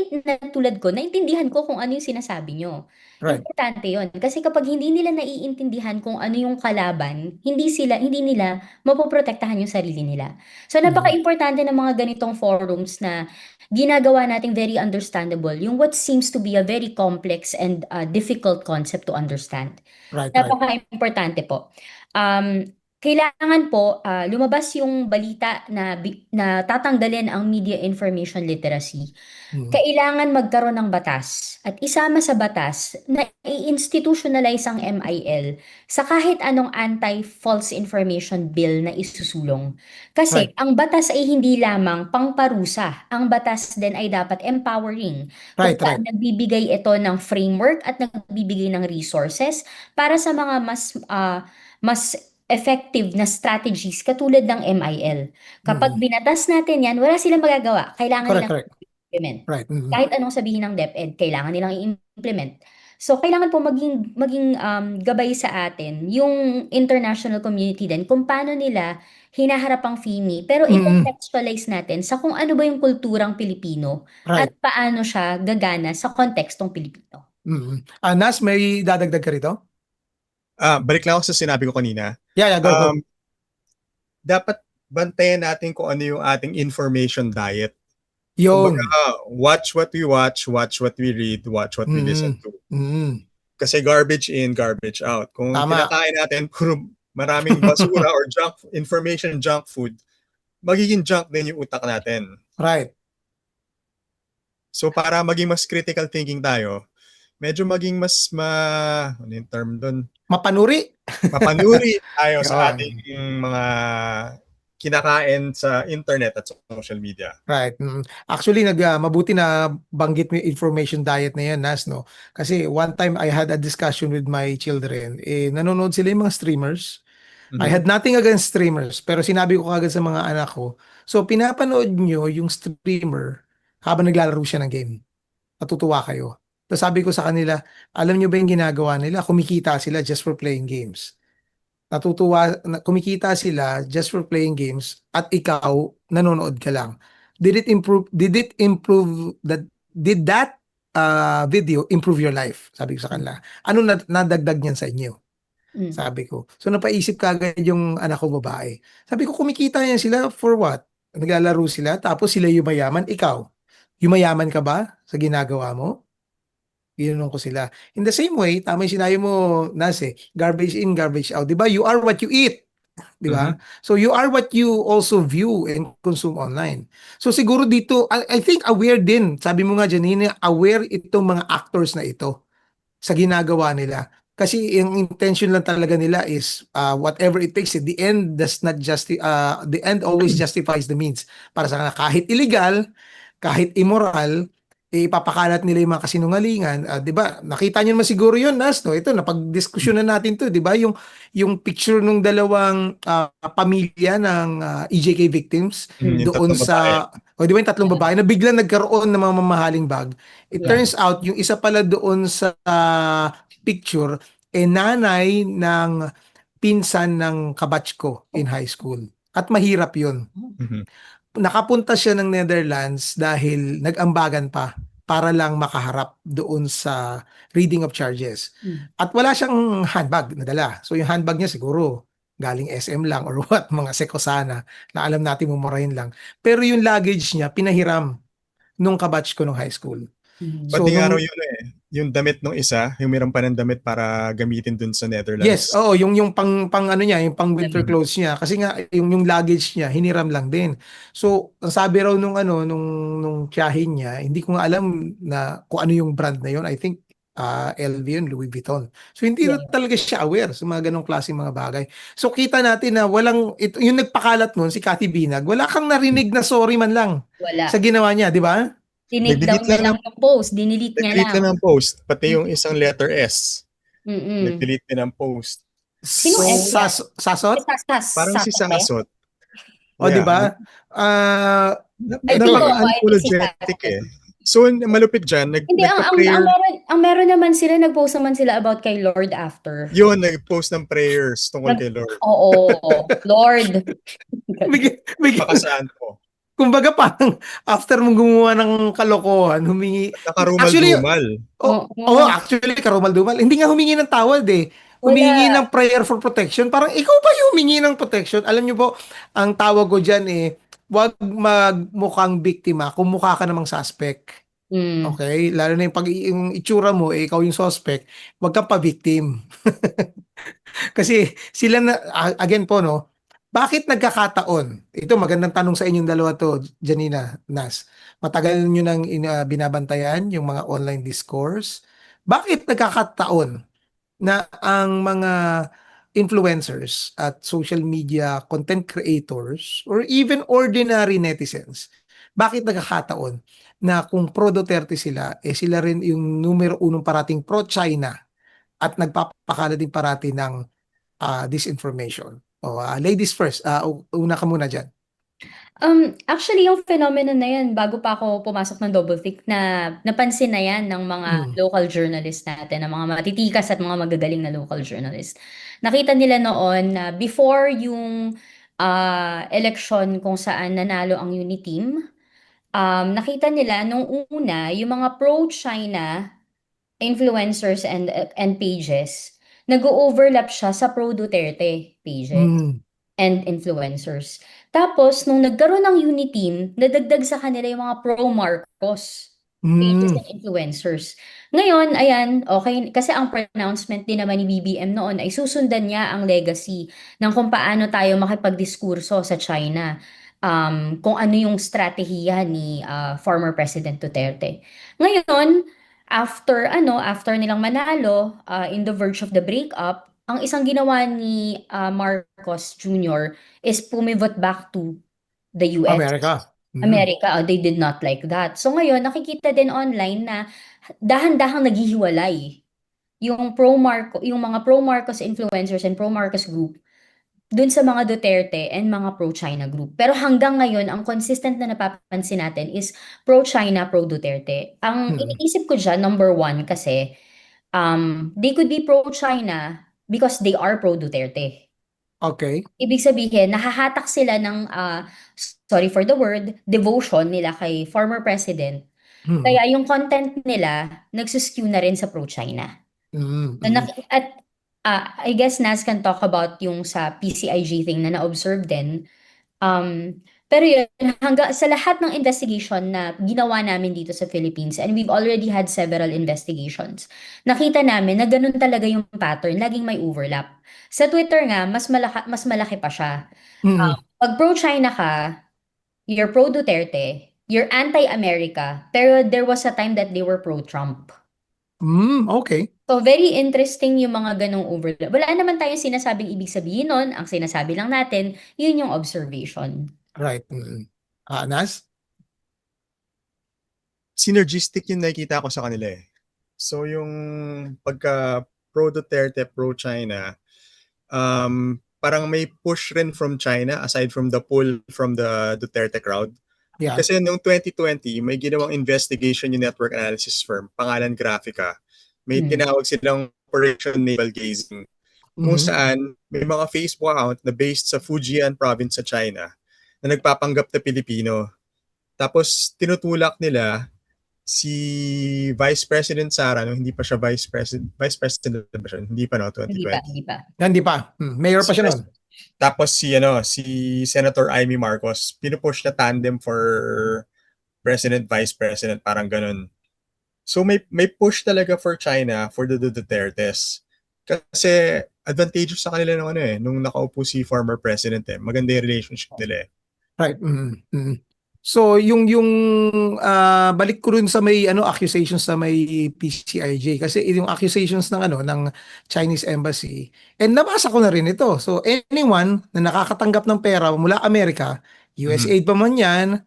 S2: tulad ko, naintindihan ko kung ano yung sinasabi niyo.
S1: Right.
S2: Importante yun, kasi kapag hindi nila naiintindihan kung ano yung kalaban, hindi nila mapoprotektahan yung sarili nila. So,
S1: Mm.
S2: napakaimportante ng mga ganitong forums na ginagawa nating very understandable yung what seems to be a very complex and, difficult concept to understand.
S1: Right, right.
S2: Napakaimportante po. Kailangan po, lumabas yung balita na tatanggalin ang media information literacy.
S1: Mm.
S2: Kailangan magkaroon ng batas at isama sa batas na i-institutionalize ang MIL sa kahit anong anti-false information bill na isusulong. Kasi
S1: Right,
S2: ang batas ay hindi lamang pangparusa, ang batas din ay dapat empowering, kung
S1: right, right.
S2: saan nagbibigay ito ng framework at nagbibigay ng resources para sa mga mas effective na strategies katulad ng MIL. Kapag
S1: Mm.
S2: binatas natin yan, wala silang magagawa. Kailangan
S1: Correct,
S2: nilang
S1: correct.
S2: i-implement.
S1: Right. Mm.
S2: Kahit anong sabihin ng DepEd, kailangan nilang i-implement. So, kailangan po maging gabay sa atin yung international community din kung paano nila hinaharap ang FIMI, pero
S1: Mm.
S2: i-contextualize natin sa kung ano ba yung kulturang Pilipino at
S1: Right.
S2: paano siya gagana sa kontekstong Pilipino.
S1: Mm. Nas, may dadagdag ka rito?
S3: Balik lang ako sa sinabi ko kanina.
S1: Yeah, go, go.
S3: Dapat bantayan natin kung ano yung ating information diet. Kumbaga,
S1: Yun.
S3: watch what we watch what we read, watch what we listen
S1: Mm.
S3: to.
S1: Mm.
S3: Kasi garbage in, garbage out. Kung
S1: Tama.
S3: kinakain natin puro maraming basura or junk food, magiging junk din yung utak natin.
S1: Right.
S3: So para maging mas critical thinking tayo, medyo maging ano yung term doon?
S1: Mapanuri.
S3: Mapanuri tayo sa
S1: Yun.
S3: ating mga kinakain sa internet at sa social media.
S1: Right. Mm. Actually, mabuti na banggit mo yung information diet na yan, Nas, no? Kasi one time I had a discussion with my children. Nanonood sila yung mga streamers. I had nothing against streamers, pero sinabi ko kagad sa mga anak ko, so pinapanood nyo yung streamer habang naglalaro siya ng game. Natutuwa kayo. Tapos sabi ko sa kanila, alam nyo ba yung ginagawa nila? Kumikita sila just for playing games. Kumikita sila just for playing games at ikaw nanonood ka lang. Did that video improve your life? Sabi ko sa kanila. Ano nadagdag niyan sa inyo?
S2: Mm.
S1: Sabi ko. So napaisip kagad yung anak ko babae. Sabi ko, kumikita yan sila for what? Naglalaro sila tapos sila yumayaman, ikaw. Yumayaman ka ba sa ginagawa mo? Ginanong ko sila. In the same way, tama yung sinabi mo, Nas, garbage in, garbage out. Di ba? You are what you eat. Di ba? So you are what you also view and consume online. So siguro dito, I think aware din, sabi mo nga Janine, aware itong mga actors na ito sa ginagawa nila. Kasi yung intention lang talaga nila is whatever it takes. The end does not the end always justifies the means. Para sa kahit illegal, kahit immoral, ipapakalat nila yung mga kasinungalingan. 'Di ba? Nakita niyo naman siguro 'yun, Nas, no? Ito napag-diskusyonan natin 'to, 'di ba? Yung picture nung dalawang pamilya ng EJK victims
S3: Yung
S1: doon
S3: tatlong babae.
S1: sa o 'di ba yung tatlong babae na biglang nagkaroon ng mga mamahaling bag. It
S2: Yeah.
S1: turns out yung isa pala doon sa picture nanay ng pinsan ng kabatch ko in high school. At mahirap 'yun.
S3: Mhm.
S1: Nakapunta siya ng Netherlands dahil nag-ambagan pa para lang makaharap doon sa reading of charges.
S2: Mm.
S1: At wala siyang handbag na dala. So yung handbag niya siguro galing SM lang or what, mga sekosana na alam natin mumurahin lang. Pero yung luggage niya, pinahiram nung kabatch ko nung high school. So,
S3: Pati nga raw yun yung damit ng isa, humiram pa ng damit para gamitin dun sa Netherlands.
S1: yes, oo, yung pang ano niya, yung pang winter clothes niya kasi nga yung luggage niya hiniram lang din. So, ang sabi raw nung tiyahin niya, hindi ko nga alam na kung ano yung brand na yun. I think LV yun, Louis Vuitton. So, hindi
S2: Yeah.
S1: talaga siya aware sa mga ganong klaseng mga bagay. So, kita natin na yung nagpakalat nun, si Cathy Binag, wala kang narinig na sorry man lang
S2: Wala.
S1: sa ginawa niya, di ba?
S2: Tinake down niya lang yung post, dinidelete niya
S3: Nag-delete
S2: lang.
S3: na ng post, pati yung isang letter S.
S2: Mm-mm.
S3: Nag-delete din ng post.
S2: Sino S yan?
S1: Sasot?
S3: Parang si Sasot.
S1: O, di ba?
S2: Ay, totoo,
S3: Napaka-unapologetic
S2: ay, si
S3: eh. So, malupit dyan,
S2: Hindi,
S3: nagpa-prayer,
S2: ang meron naman sila, nag-post naman sila about kay Lord after.
S3: yun, nag-post ng prayers tungkol kay Lord.
S2: Oo, Lord.
S1: Bigyan,
S3: Pakasanto.
S1: kumbaga parang after mong gumawa ng kalokohan, humingi. Actually,
S3: Nakarumal-dumal.
S2: Oo.
S1: actually, karumal-dumal. Hindi nga humingi ng tawad eh. Humingi
S2: Wala.
S1: ng prayer for protection. Parang ikaw pa yung humingi ng protection. Alam niyo po, ang tawag ko dyan eh, wag magmukhang biktima kung mukha ka namang suspect.
S2: Mm.
S1: Okay? Lalo na yung pag yung itsura mo, eh, ikaw yung suspect, wag kang pa-victim. Kasi sila na, again po, no, bakit nagkakataon? Ito, magandang tanong sa inyong dalawa to, Janina, Nas. Matagal nyo nang binabantayan yung mga online discourse. Bakit nagkakataon na ang mga influencers at social media content creators or even ordinary netizens, bakit nagkakataon na kung pro Duterte sila, eh sila rin yung numero unong parating pro-China at nagpapakala din parati ng disinformation. Ladies first, una ka muna dyan.
S2: Actually yung phenomenon na yan, bago pa ako pumasok ng Doublethink, na napansin na yan ng mga
S1: Mm.
S2: local journalists natin, ng mga matitikas at mga magagaling na local journalists. Nakita nila noon na before yung election kung saan nanalo ang Uniteam, nakita nila nung una yung mga pro-China influencers and pages, nag-overlap siya sa pro-Duterte pages
S1: Mm.
S2: and influencers. Tapos, nung nagkaroon ng Uniteam, nadagdag sa kanila yung mga pro-Marcos pages
S1: Mm.
S2: and influencers. Ngayon, ayan, okay, kasi ang pronouncement din naman ni BBM noon ay susundan niya ang legacy ng kung paano tayo makipagdiskurso sa China. Kung ano yung strategiya ni former President Duterte. Ngayon, after nilang manalo, in the verge of the breakup, ang isang ginawa ni Marcos Jr. is pumivot back to the US.
S1: America. Mm.
S2: America, they did not like that. So ngayon, nakikita din online na dahan-dahang naghihiwalay yung mga pro-Marcos influencers and pro-Marcos group dun sa mga Duterte and mga pro-China group. Pero hanggang ngayon, ang consistent na napapansin natin is pro-China, pro-Duterte. Ang
S1: Mm.
S2: iniisip ko dyan, number one, kasi they could be pro-China because they are pro-Duterte.
S1: Okay.
S2: Ibig sabihin, nahahatak sila ng, sorry for the word, devotion nila kay former president.
S1: Mm.
S2: Kaya yung content nila, nagsuskew na rin sa pro-China.
S1: Mm.
S2: Na at I guess Nas can talk about yung sa PCIG thing na na-observe din. Pero yun, hanggang sa lahat ng investigation na ginawa namin dito sa Philippines, and we've already had several investigations, nakita namin na ganun talaga yung pattern, laging may overlap. Sa Twitter nga, mas malaki pa siya.
S1: Mm.
S2: Pag pro-China ka, you're pro-Duterte, you're anti-America, pero there was a time that they were pro-Trump.
S1: Okay.
S2: So, very interesting yung mga ganong overlap. Wala naman tayong sinasabing ibig sabihin nun. Ang sinasabi lang natin, yun yung observation.
S1: Right. Mm. Nas?
S3: Synergistic yung nakikita ko sa kanila eh. So, yung pagka pro-Duterte, pro-China, parang may push rin from China aside from the pull from the Duterte crowd.
S1: Yeah.
S3: Kasi noong 2020, may ginawang investigation yung network analysis firm, pangalan Graphica. May tinawag silang Operation Navel Gazing, kung saan may mga Facebook account na based sa Fujian province sa China na nagpapanggap na Pilipino. Tapos tinutulak nila si Vice President Sara, no, hindi pa siya Vice President ba siya? Hindi pa, no, 2020.
S1: Hindi pa. Mayor pa siya noon.
S3: Tapos si Senator Amy Marcos, pinupush na tandem for President, Vice President, parang ganun. So may push talaga for China, for the Dutertes. Kasi advantageous sa kanila nung nakaupo si former president eh. Maganda yung relationship nila eh.
S1: Right. So yung balik ko rin sa may accusations sa may PCIJ kasi yung accusations ng Chinese embassy, and nabasa ko na rin ito. So anyone na nakakatanggap ng pera mula Amerika, USAID pa man yan,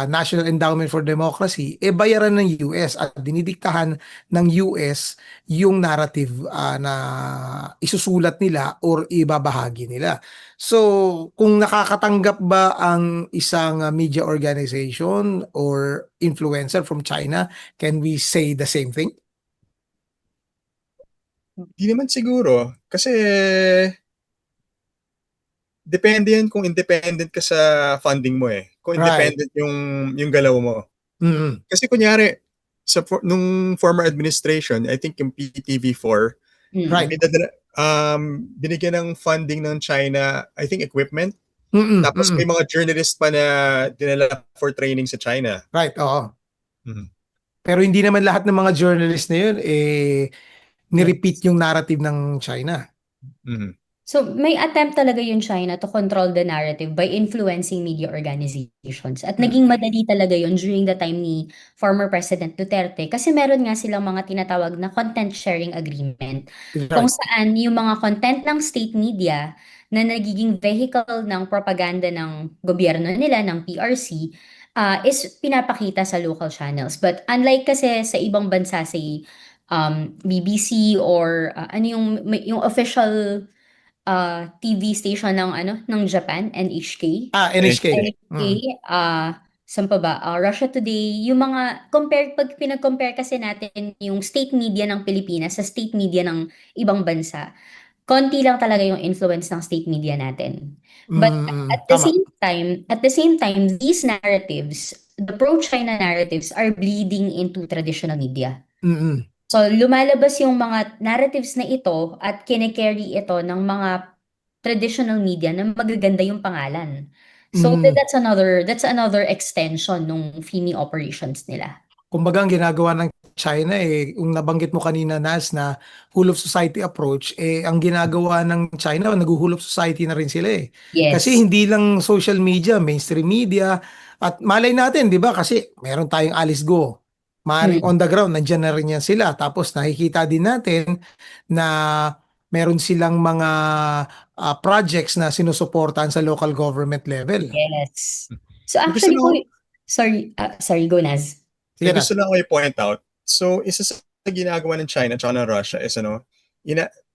S1: National Endowment for Democracy, bayaran ng US at dinidiktahan ng US yung narrative na isusulat nila or ibabahagi nila. So, kung nakakatanggap ba ang isang media organization or influencer from China, can we say the same thing?
S3: Di naman siguro. Kasi depende yan kung independent ka sa funding mo eh. Kung
S1: Right.
S3: independent yung galaw mo.
S1: Mm-mm.
S3: Kasi kunyari, nung former administration, I think yung PTV4,
S1: Right.
S3: binigyan ng funding ng China, I think equipment.
S1: Mm-mm.
S3: Tapos may
S1: Mm-mm.
S3: mga journalist pa na dinala for training sa China.
S1: Right, oo.
S3: Mhm.
S1: Pero hindi naman lahat ng mga journalist na yun, nirepeat
S2: Yes.
S1: yung narrative ng China.
S3: Mhm.
S2: So, may attempt talaga yung China to control the narrative by influencing media organizations. At naging madali talaga yun during the time ni former President Duterte kasi meron nga silang mga tinatawag na content sharing agreement kung
S1: Right.
S2: saan yung mga content ng state media na nagiging vehicle ng propaganda ng gobyerno nila, ng PRC, is pinapakita sa local channels. But unlike kasi sa ibang bansa, say, BBC or yung official TV station ng ng Japan, NHK.
S1: NHK.
S2: NHK, saan pa ba? Russia Today, yung mga pag pinag-compare kasi natin yung state media ng Pilipinas sa state media ng ibang bansa, konti lang talaga yung influence ng state media natin. But
S1: Tama.
S2: at the same time, these narratives, the pro-China narratives are bleeding into traditional media.
S1: Mm-mm.
S2: So, lumalabas yung mga narratives na ito at kine-carry ito ng mga traditional media na magaganda yung pangalan. So,
S1: Mm.
S2: that's another extension nung FEME operations nila.
S1: Kumbaga ang ginagawa ng China kung nabanggit mo kanina Nas na whole of society approach, ang ginagawa ng China, nag-whole of society na rin sila eh. Kasi
S2: Yes.
S1: hindi lang social media, mainstream media, at malay natin, di ba? Kasi meron tayong Alice Go. Maaaring on the ground, nandyan na rin yan sila. Tapos nakikita din natin na meron silang mga projects na sinusuportahan sa local government level.
S2: Yes. So,
S3: May gusto
S2: actually
S3: lang
S2: po,
S3: ako-
S2: sorry, go Naz.
S1: Sige
S3: May
S1: na.
S3: gusto lang ako i-point out. So, isa sa ginagawa ng China at ng Russia is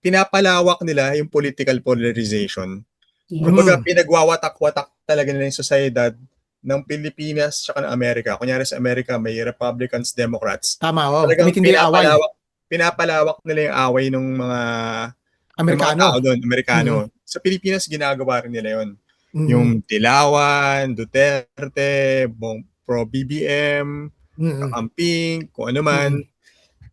S3: pinapalawak nila yung political polarization.
S2: Yes.
S3: Kumbaga, pinagwawatak-watak talaga nila yung sociedad ng Pilipinas at ng Amerika. Kunyari sa Amerika, may Republicans, Democrats.
S1: Tama, oh.
S3: Talagang
S1: Tumitindi yung away.
S3: pinapalawak nila yung away ng mga tao
S1: Amerikano.
S3: doon, Amerikano. Sa Pilipinas, ginagawa rin nila yun.
S1: Mm.
S3: Yung Dilawan, Duterte, pro-BBM,
S1: Mm.
S3: kakamping, kung ano man.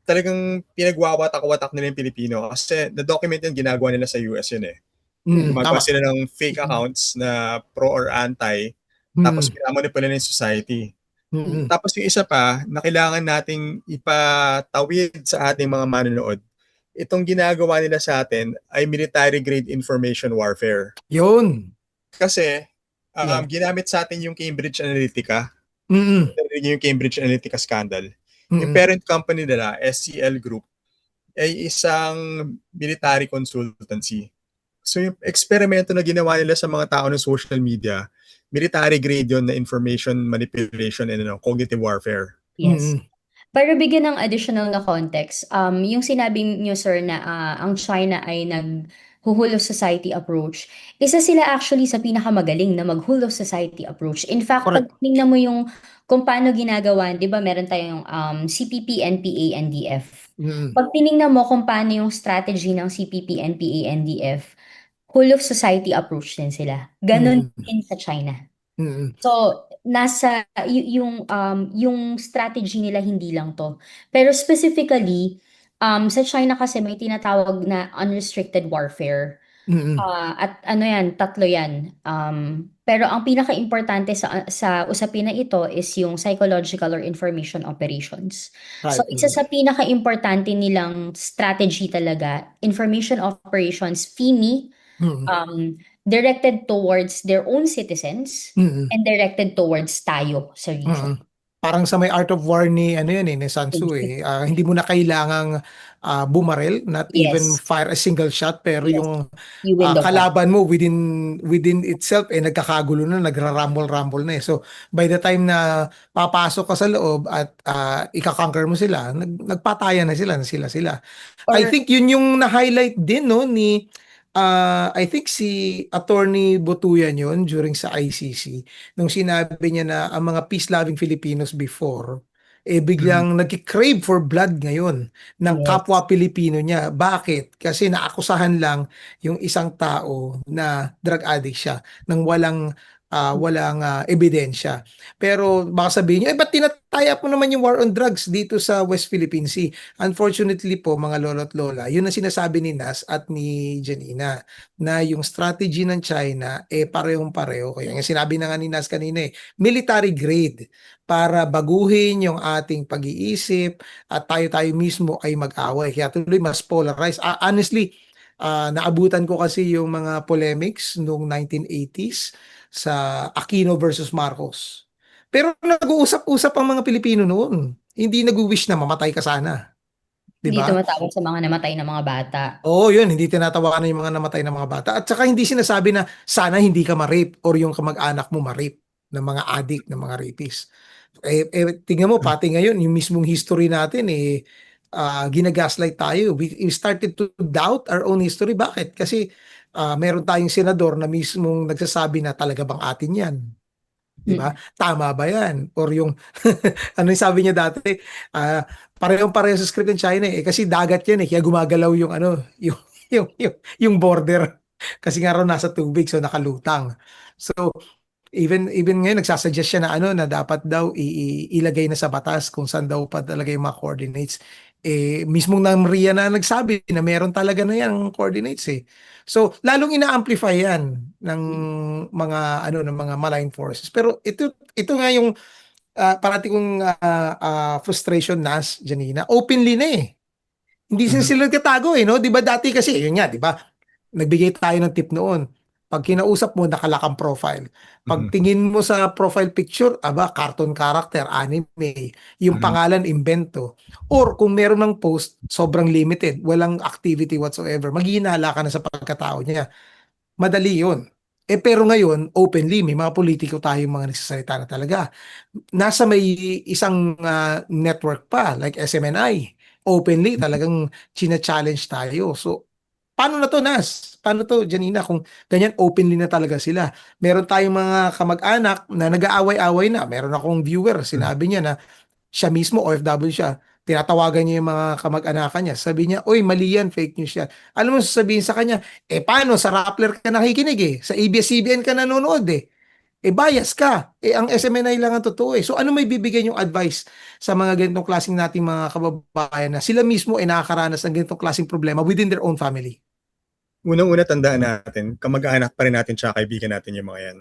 S3: Talagang pinagwawatak-watak nila yung Pilipino kasi na-document yun, ginagawa nila sa US yun eh. Gumagawa
S1: Tama.
S3: sila ng fake accounts na pro or anti, tapos pinamanipula nila yung society. Tapos yung isa pa, na kailangan nating ipatawid sa ating mga manonood, itong ginagawa nila sa atin ay military-grade information warfare.
S1: Yun.
S3: Kasi
S2: Yes.
S3: ginamit sa atin yung Cambridge Analytica, yung Cambridge Analytica scandal. Yung parent company nila, SCL Group, ay isang military consultancy. So yung eksperimento na ginawa nila sa mga tao ng social media, military grade yun na information manipulation and cognitive warfare.
S2: Yes. Para bigyan ng additional na context, yung sinabi niyo sir na ang China ay nag-whole of society approach, isa sila actually sa pinakamagaling na mag-whole of society approach. In fact, pag
S1: Correct.
S2: tingnan mo yung kung paano ginagawa, 'di ba meron tayong CPP, NPA, NDF. Pag tiningnan mo kung paano yung strategy ng CPP, NPA, NDF, whole of society approach din sila. Ganon din sa China. So, yung strategy nila hindi lang to. Pero specifically, sa China kasi may tinatawag na unrestricted warfare. At ano yan, tatlo yan. Pero ang pinaka-importante sa usapin na ito is yung psychological or information operations. So,
S1: Right.
S2: isa sa pinaka-importante nilang strategy talaga, information operations, FIMI, directed towards their own citizens and directed towards tayo sa region.
S1: parang sa may Art of War ni ano yun ni Sun Tzu hindi mo na kailangang bumaril, not even
S2: Yes,
S1: fire a single shot, pero
S2: yes.
S1: yung
S2: You win the war.
S1: kalaban mo within itself nagkakagulo na, nagra-rumble-rumble na So by the time na papasok ka sa loob at ika-conquer mo sila, nagpatayan na sila. I
S2: Or
S1: think yun yung na-highlight din no ni I think si Attorney Butuyan yun during sa ICC nung sinabi niya na ang mga peace-loving Filipinos before
S3: Mhm.
S1: biglang nagki-crave for blood ngayon ng
S2: yes.
S1: kapwa Pilipino niya. Bakit? Kasi naakusahan lang yung isang tao na drug addict siya nang walang ebidensya. Pero baka sabihin niyo, ba't tinataya po naman yung war on drugs dito sa West Philippine Sea? Unfortunately po, mga lolo at lola, yun ang sinasabi ni Nas at ni Janina, na yung strategy ng China, parehong-pareho. Kaya nga sinabi na nga ni Nas kanina military grade para baguhin yung ating pag-iisip at tayo-tayo mismo ay mag-away. Kaya tuloy mas polarized. Honestly, naabutan ko kasi yung mga polemics noong 1980s sa Aquino versus Marcos. Pero nag-uusap-usap ang mga Pilipino noon. Hindi nag-wish na mamatay ka sana. 'Di
S2: Hindi
S1: ba?
S2: tumatawag sa mga namatay na mga bata.
S1: Oo, yun. Hindi tinatawanan yung mga namatay na mga bata. At saka hindi sinasabi na sana hindi ka ma-rape or yung kamag-anak mo ma-rape ng mga addict, ng mga rapist. Tingnan mo, pati ngayon, yung mismong history natin, ginagaslight tayo. We started to doubt our own history. Bakit? Kasi meron tayong senador na mismong nagsasabi na talaga bang atin yan? 'Di ba?
S2: Mm.
S1: Tama ba yan? Or yung ano yung sabi niya dati, parehong-pareho sa script ng China kasi dagat yan kaya gumagalaw yung ano, yung border. Kasi nga raw nasa tubig so nakalutang. So even ngayon nagsasuggest siya na ano na dapat daw ilagay na sa batas kung saan daw pa talaga yung mga coordinates. Mismong NAMRIA na nagsabi na meron talaga na yung coordinates So lalong ina-amplify yan ng mga ano ng mga malign forces. Pero ito nga yung parati kong frustration Nas Janina. Openly na Hindi
S3: Mhm.
S1: sila nagtatago no? 'Di ba dati kasi yun nga, 'di ba? Nagbigay tayo ng tip noon. Pag kinausap mo, nakalakang profile. Pag
S3: Mhm.
S1: tingin mo sa profile picture, aba, cartoon character, anime, yung
S3: Mhm.
S1: pangalan, invento. Or kung meron ng post, sobrang limited, walang activity whatsoever, maghihinala ka na sa pagkatao niya. Madali yun. Pero ngayon, openly, may mga politiko tayong mga nagsasalita na talaga. Nasa may isang network pa, like SMNI. Openly, talagang china-challenge tayo. So, paano na to, Nas? Paano to, Janina, kung ganyan openly na talaga sila? Meron tayong mga kamag-anak na nag-aaway-away na. Meron akong viewer,
S3: Mhm.
S1: sinabi niya na siya mismo, OFW siya. Tinatawagan niya yung mga kamag-anakan niya. Sabi niya, oy, mali yan, fake news yan. Alam mo, sasabihin sa kanya, paano, sa Rappler ka nakikinig sa ABS-CBN ka nanonood bias ka. Ang SMNI lang ang totoo So ano may bibigyan yung advice sa mga ganitong klaseng nating mga kababayan na sila mismo ay nakakaranas ng ganitong klaseng problema within their own family?
S3: Unang-una tandaan natin, kamag-anak pa rin natin tsaka kaibigan natin yung mga yan.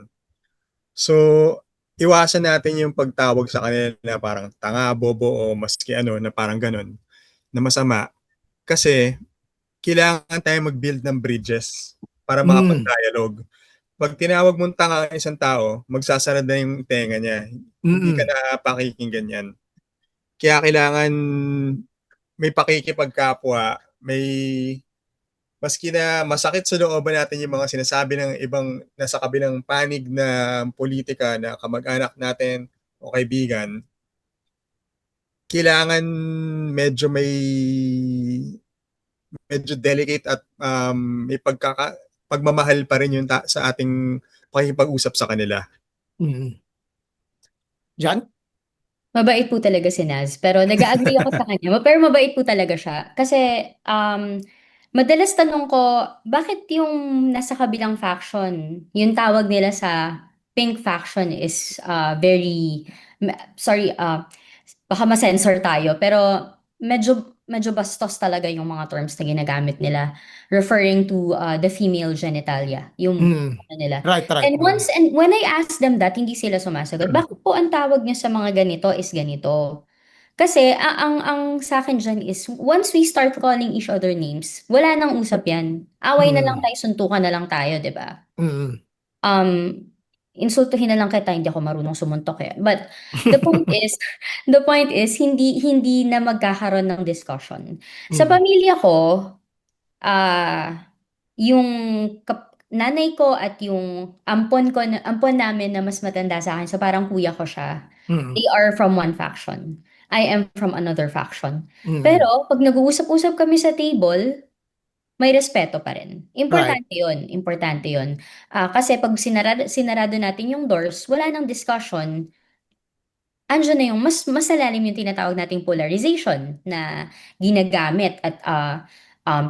S3: So, iwasan natin yung pagtawag sa kanila na parang tanga, bobo o maski ano na parang ganun na masama kasi kailangan tayo mag-build ng bridges para
S1: Mm,
S3: makapag-dialogue. Pag tinawag mong tanga ang isang tao, magsasara na yung tenga niya. Hindi ka
S1: mm,
S3: na pakikinggan yan. Kaya kailangan may pakikipagkapwa, may maski na masakit sa looban natin yung mga sinasabi ng ibang nasa kabilang panig na politika na kamag-anak natin o kaibigan, kailangan medyo medyo delicate at may pagmamahal pa rin yung sa ating pakikipag-usap sa kanila.
S1: mm. Jan?
S2: Mabait po talaga si Naz, pero nag-a-agree ako sa kanya. Pero mabait po talaga siya. Kasi, madalas tanong ko, bakit yung nasa kabilang faction, yung tawag nila sa pink faction is very, sorry, baka ma-censor tayo, pero medyo bastos talaga yung mga terms na ginagamit nila referring to the female genitalia, yung
S1: Mm.
S2: ano nila.
S1: Right.
S2: And when I ask them that, hindi sila sumasagot. Bakit po ang tawag niyo sa mga ganito is ganito? Kasi ang sa akin dyan is once we start calling each other names, wala nang usap yan. Away na lang
S1: Mm,
S2: tayo, suntukan na lang tayo, 'di ba?
S1: mm,
S2: Um, insultuhin na lang kita, hindi ako marunong sumuntok eh. But the point is, hindi na magkakaroon ng discussion. Sa
S1: Mm.
S2: pamilya ko, yung nanay ko at yung ampon namin na mas matanda sa akin, so parang kuya ko siya.
S1: Mm.
S2: They are from one faction. I am from another faction.
S1: Mm.
S2: Pero pag nag-uusap-usap kami sa table, may respeto pa rin.
S1: Right.
S2: Importante yun. Kasi pag sinarado natin yung doors, wala nang discussion, andiyan na yung mas malalim yung tinatawag nating polarization na ginagamit at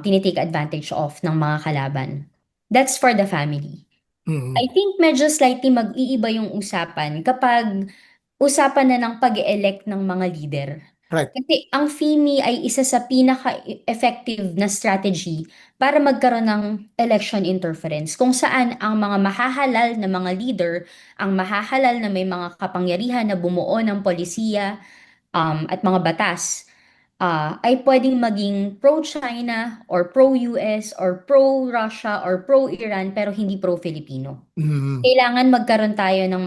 S2: tinitake advantage of ng mga kalaban. That's for the family.
S1: Mm.
S2: I think medyo slightly mag-iiba yung usapan kapag usapan na ng pag-elect ng mga leader.
S1: Right.
S2: Kasi ang FEMI ay isa sa pinaka-effective na strategy para magkaroon ng election interference kung saan ang mga mahahalal na mga leader, ang mahahalal na may mga kapangyarihan na bumuo ng polisiya at mga batas, ay pwedeng maging pro-China or pro-US or pro-Russia or pro-Iran pero hindi pro-Filipino.
S1: Mm.
S2: Kailangan magkaroon tayo ng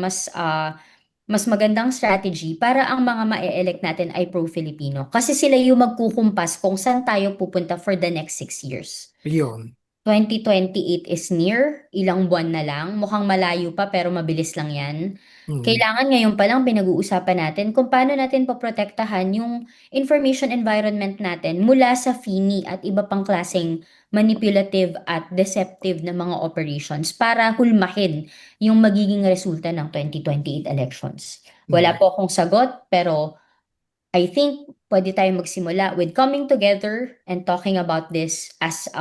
S2: mas magandang strategy para ang mga ma-elect natin ay pro-Filipino. Kasi sila yung magkukumpas kung saan tayo pupunta for the next 6 years.
S1: Yun.
S2: 2028 is near, ilang buwan na lang. Mukhang malayo pa pero mabilis lang yan.
S1: Mm.
S2: Kailangan ngayon pa lang pinag-uusapan natin kung paano natin poprotektahan yung information environment natin mula sa FINI at iba pang klaseng manipulative at deceptive na mga operations para hulmahin yung magiging resulta ng 2028 elections. Wala
S1: Mm.
S2: po akong sagot pero I think pwede tayong magsimula with coming together and talking about this as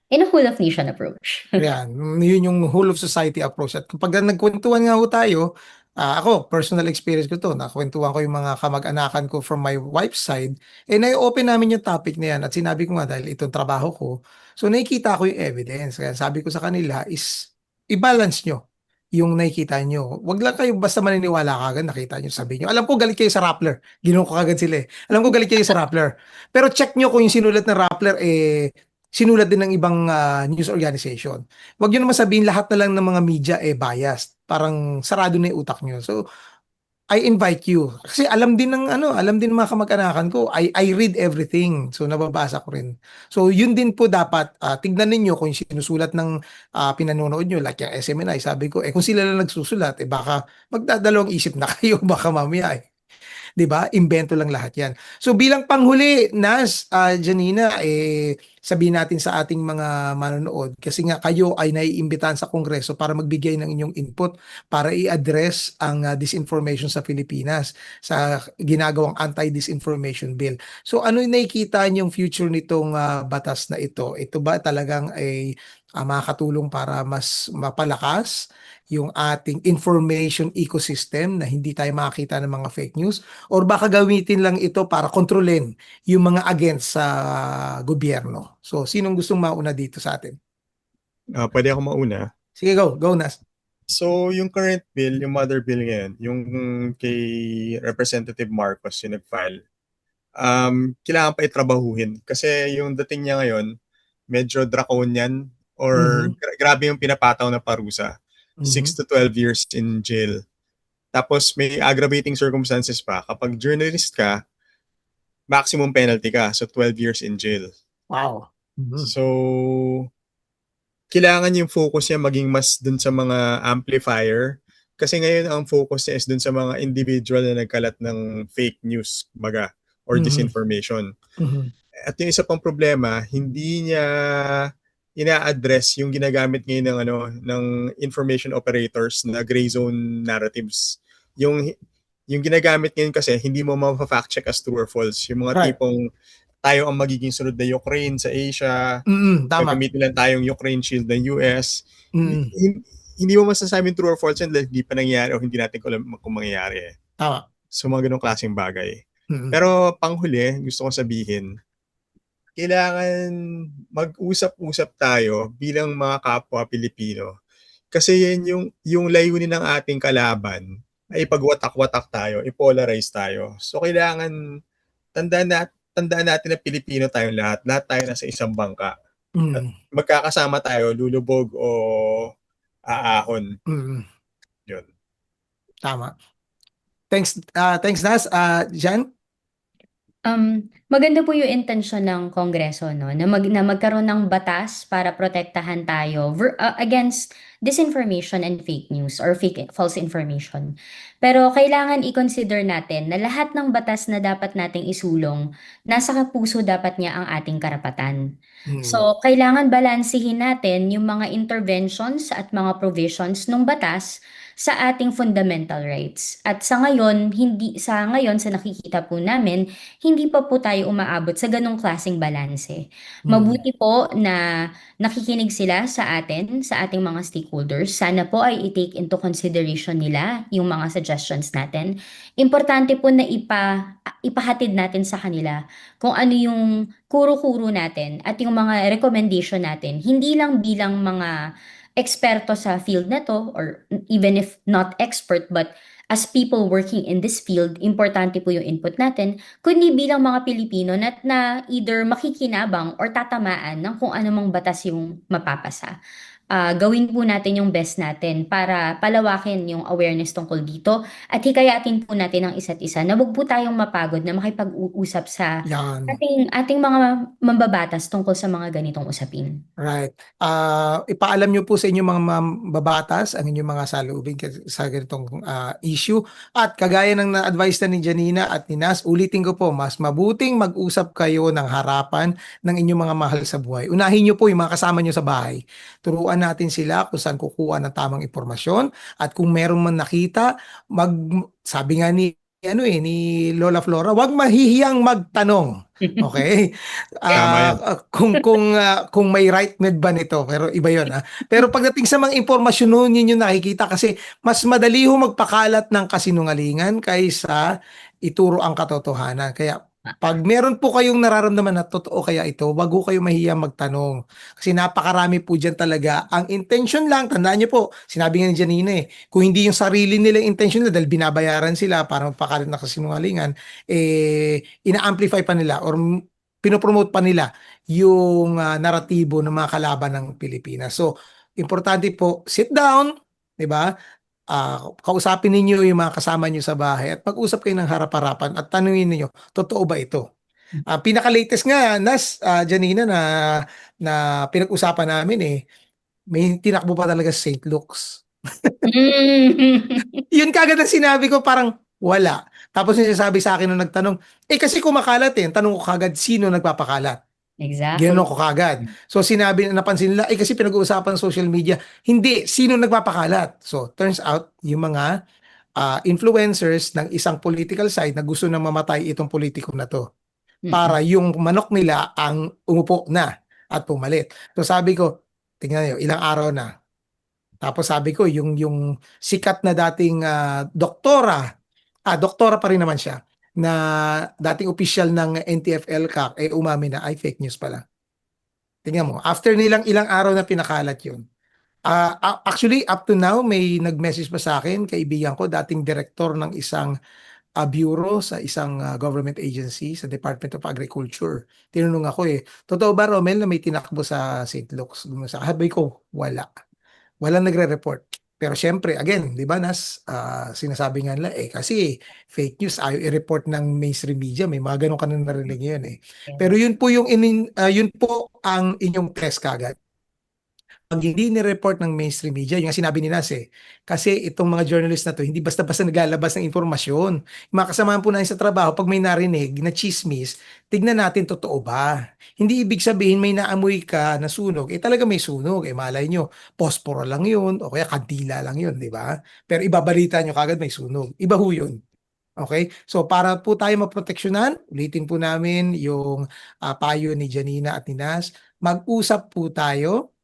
S2: in a whole of nation approach.
S1: Yan, yun yung whole of society approach. At kapag nagkwentuhan nga ho tayo, ako, personal experience ko to, nakwentuhan ko yung mga kamag-anakan ko from my wife's side, na-open namin yung topic na yan at sinabi ko nga dahil itong trabaho ko, so nakikita ko yung evidence. Kaya sabi ko sa kanila is, i-balance nyo yung nakikita nyo. Wag lang kayo basta maniniwala kagad, nakita nyo, sabi nyo. Alam ko galit kayo sa Rappler. Ginawa ko kagad sila eh. Alam ko galit kayo sa Rappler. Pero check nyo kung yung sinulat ng Rappler sinulat din ng ibang news organization. Huwag nyo naman sabihin lahat na lang ng mga media biased. Parang sarado na yung utak nyo. So, I invite you. Kasi alam din ng mga kamag-anakan ko. I read everything. So, nababasa ko rin. So, yun din po dapat, tignan ninyo kung yung sinusulat ng pinanonood nyo, like yung SMNI, sabi ko, kung sila lang nagsusulat, baka magdadalawang isip na kayo, baka mamaya 'di ba? Imbento lang lahat 'yan. So bilang panghuli, Nas, Janina, sabihin natin sa ating mga manonood kasi nga kayo ay naiimbitahan sa Kongreso para magbigay ng inyong input para i-address ang disinformation sa Pilipinas sa ginagawang anti-disinformation bill. So ano yung nakikita niyong future nitong batas na ito? Ito ba talagang ay makakatulong para mas mapalakas yung ating information ecosystem na hindi tayo makakita ng mga fake news? Or baka gamitin lang ito para kontrolin yung mga against sa gobyerno. So, sinong gustong mauna dito sa atin?
S3: Pwede ako mauna.
S1: Sige, go Nas.
S3: So, yung current bill, yung mother bill ngayon, yung kay Representative Marcos yung nag-file, kailangan pa itrabahuhin. Kasi yung dating niya ngayon, medyo draconian or
S1: Mhm.
S3: grabe yung pinapataw na parusa. 6
S1: Mhm.
S3: to 12 years in jail. Tapos may aggravating circumstances pa. Kapag journalist ka, maximum penalty ka. So 12 years in jail.
S1: Wow. Mhm.
S3: So, kailangan yung focus niya maging mas dun sa mga amplifier. Kasi ngayon ang focus niya is dun sa mga individual na nagkalat ng fake news, baga, or
S1: Mhm.
S3: disinformation.
S1: Mhm.
S3: At yung isa pang problema, hindi niya ina-address yung ginagamit ngayon ng information operators na gray zone narratives. Yung ginagamit ngayon kasi hindi mo ma-fact check as true or false. Yung mga
S1: Right.
S3: tipong tayo ang magiging sunod na Ukraine sa Asia,
S1: Tama.
S3: gagamitin lang tayong Ukraine shield ng US.
S1: Mm.
S3: Hindi mo masasabing true or false yan dahil hindi pa nangyayari o hindi natin alam kung mangyayari.
S1: Tama.
S3: So mga ganong klaseng bagay.
S1: Mm.
S3: Pero panghuli, gusto ko sabihin, kailangan mag-usap-usap tayo bilang mga kapwa Pilipino. Kasi yan yung layunin ng ating kalaban ay ipagwatak-watak tayo, ipolarize tayo. So kailangan tandaan natin na Pilipino tayong lahat. Lahat tayo nasa isang bangka. At
S1: Mm.
S3: magkakasama tayo, lulubog o aahon.
S1: Mm.
S3: Yun.
S1: Tama. Thanks Nas. Jan?
S2: Maganda po yung intensyon ng Kongreso, no, na magkaroon ng batas para protektahan tayo against disinformation and fake news or false information. Pero kailangan i-consider natin na lahat ng batas na dapat nating isulong, nasa kapuso dapat niya ang ating karapatan.
S1: Hmm.
S2: So, kailangan balansehin natin yung mga interventions at mga provisions ng batas sa ating fundamental rights. At sa ngayon sa nakikita po namin, hindi pa po tayo umaabot sa ganong klaseng balanse.
S1: Hmm.
S2: Mabuti po na nakikinig sila sa atin, sa ating mga stakeholders. Sana po ay i-take into consideration nila yung mga suggestions natin. Importante po na ipahatid natin sa kanila kung ano yung kuro-kuro natin at yung mga recommendation natin. Hindi lang bilang mga eksperto sa field na to or even if not expert but as people working in this field, importante po yung input natin, kundi bilang mga Pilipino na either makikinabang or tatamaan ng kung anumang batas yung mapapasa. Gawin po natin yung best natin para palawakin yung awareness tungkol dito at hikayatin po natin ang isa't isa na wag po tayong mapagod na makipag-uusap sa
S1: Yan.
S2: ating mga mambabatas tungkol sa mga ganitong usapin.
S1: Right. Ipaalam niyo po sa inyong mga mambabatas ang inyong mga saloobin sa ganitong issue. At kagaya ng na-advise na ni Janina at ni Nas, ulitin ko po, mas mabuting mag-usap kayo ng harapan ng inyong mga mahal sa buhay. Unahin niyo po yung mga kasama niyo sa bahay. Turuan natin sila kung saan kukuha ng tamang impormasyon at kung meron man nakita, sabi nga ni Lola Flora, wag mahihiyang magtanong. Okay?
S3: Tama yan.
S1: Kung may right med ba nito, pero iba 'yon ah. Pero pagdating sa mga impormasyon noon, yun yung nakikita kasi mas madali ho magpakalat ng kasinungalingan kaysa ituro ang katotohanan. Kaya pag meron po kayong nararamdaman na totoo kaya ito, wag ho kayong mahiyang magtanong. Kasi napakarami po diyan talaga. Ang intention lang, tandaan niyo po, sinabi nga ni Janine, kung hindi yung sarili nila yung intention nila dahil binabayaran sila para magpakalat ng kasinungalingan, ina-amplify pa nila or pinopromote pa nila yung naratibo ng mga kalaban ng Pilipinas. So, importante po, sit down, 'di ba? Kausapin ninyo yung mga kasama niyo sa bahay at mag-usap kayo ng harap-harapan at tanungin niyo, totoo ba ito? Pinaka-latest nga, Janina, na pinag-usapan namin may tinakbo pa talaga sa St. Luke's. Yun kagad ang sinabi ko, parang wala. Tapos yung sinasabi sa akin nung nagtanong, kasi kumakalat tanong ko kagad, sino nagpapakalat?
S2: Exactly.
S1: Ginanong ko kagad. So napansin nila, kasi pinag-uusapan ng social media, hindi, sino nagpapakalat? So turns out, yung mga influencers ng isang political side na gusto nang mamatay itong politiko na to
S2: Mm-mm.
S1: para yung manok nila ang umupo na at pumalit. So sabi ko, tingnan niyo, ilang araw na. Tapos sabi ko, yung sikat na dating doktora pa rin naman siya, na dating opisyal ng NTF-ELCAC, umami na, ay fake news pala. Tingnan mo, after nilang ilang araw na pinakalat yun. Actually, up to now, may nag-message pa sa akin, kaibigan ko, dating direktor ng isang bureau sa isang government agency sa Department of Agriculture. Tinanong ako totoo ba Romel na may tinakbo sa St. Luke's? Sabi ko, wala. Walang nagre-report. Pero syempre, again, di ba, sinasabi nga nila, kasi fake news, ayaw i-report ng mainstream media. May mga ganun ka na narinig yun Pero yun po yun po ang inyong press kagad. Pag hindi ni-report ng mainstream media, yung nga sinabi ni Nas kasi itong mga journalist na to, hindi basta-basta naglalabas ng informasyon. Yung mga kasamahan po natin sa trabaho, pag may narinig na chismis, tignan natin totoo ba. Hindi ibig sabihin may naamoy ka na sunog, talaga may sunog. Malay nyo, posporo lang yun, o kaya kandila lang yun, di ba? Pero ibabalita nyo kagad may sunog. Iba ho yun. Okay? So para po tayo maproteksyonan, ulitin po namin yung payo ni Janina at ni Nas, mag-usap po tayo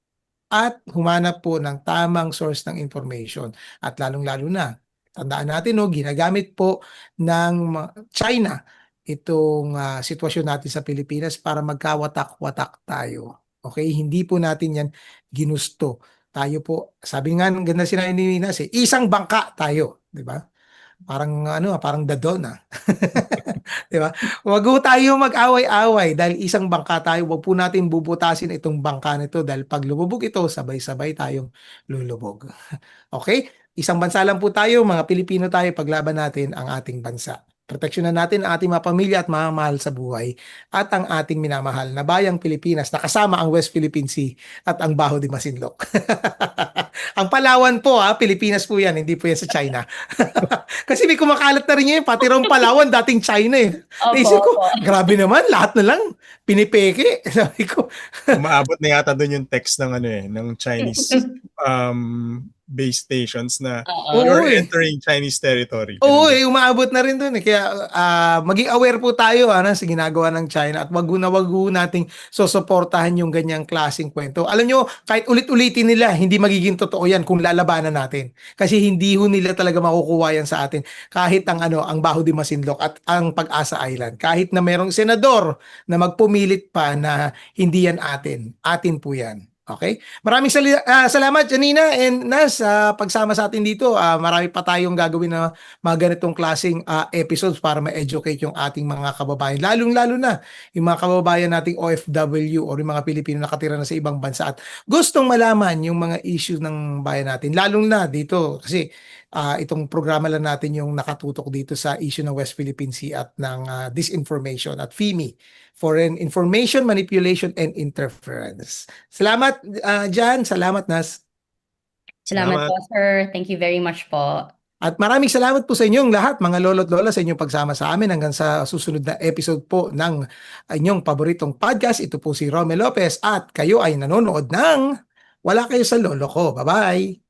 S1: at humanap po ng tamang source ng information. At lalong-lalo na, tandaan natin, ginagamit po ng China itong sitwasyon natin sa Pilipinas para magkawatak-watak tayo. Okay? Hindi po natin yan ginusto. Tayo po, sabi nga, ng ganda sinabi ni Minas, isang bangka tayo. Di ba? Parang ano, parang Dadon ah. 'Di ba? Wag ho tayo mag-away-away dahil isang bangka tayo. Wag po natin bubutasin itong bangka nito dahil pag lumubog ito, sabay-sabay tayong lulubog. Okay? Isang bansa lang po tayo, mga Pilipino tayo, paglaban natin ang ating bansa. Proteksyonan natin ang ating mga pamilya at mga mahal sa buhay at ang ating minamahal na bayang Pilipinas na kasama ang West Philippine Sea at ang Baho de Masinloc. Ang Palawan po ha, Pilipinas po yan, hindi po yan sa China. Kasi may kumakalat na rin yun, pati raw Palawan, dating China eh.
S2: Opo,
S1: Naisip ko,
S2: opo.
S1: grabe naman, lahat na lang, pinipeke. Sabi ko,
S3: Umaabot na yata doon yung text ng ano ng Chinese base stations na
S2: Oo.
S1: oo
S3: you're
S1: eh.
S3: entering Chinese territory.
S1: Oo,
S3: Ganun.
S1: umaabot na rin doon eh. Kaya maging aware po tayo sa ginagawa ng China at wag ho nating susuportahan yung ganyang klaseng kwento. Alam nyo, kahit ulit-ulitin nila, hindi magiging totoo yan kung lalabanan natin. Kasi hindi ho nila talaga makukuha yan sa atin. Kahit ang Baho de Masinloc at ang Pag-asa Island. Kahit na merong senador na magpumilit pa na hindi yan atin. Atin po yan. Okay? Maraming salamat Janina and Nas sa pagsama sa atin dito. Marami pa tayong gagawin na mga ganitong klaseng episodes para ma-educate yung ating mga kababayan. Lalong-lalo na yung mga kababayan nating OFW or yung mga Pilipino na nakatira na sa ibang bansa at gustong malaman yung mga issue ng bayan natin. Lalong na dito kasi itong programa lang natin yung nakatutok dito sa issue ng West Philippine Sea at ng disinformation at FIMI, Foreign Information Manipulation and Interference. Salamat Jan, salamat Nas.
S2: Salamat
S3: Salamat.
S2: po, sir. Thank you very much po.
S1: At maraming salamat po sa inyong lahat, mga lolo't lola, sa inyong pagsama sa amin hanggang sa susunod na episode po ng inyong paboritong podcast. Ito po si Romel Lopez at kayo ay nanonood ng Wala Kayo sa Lolo Ko. Bye-bye!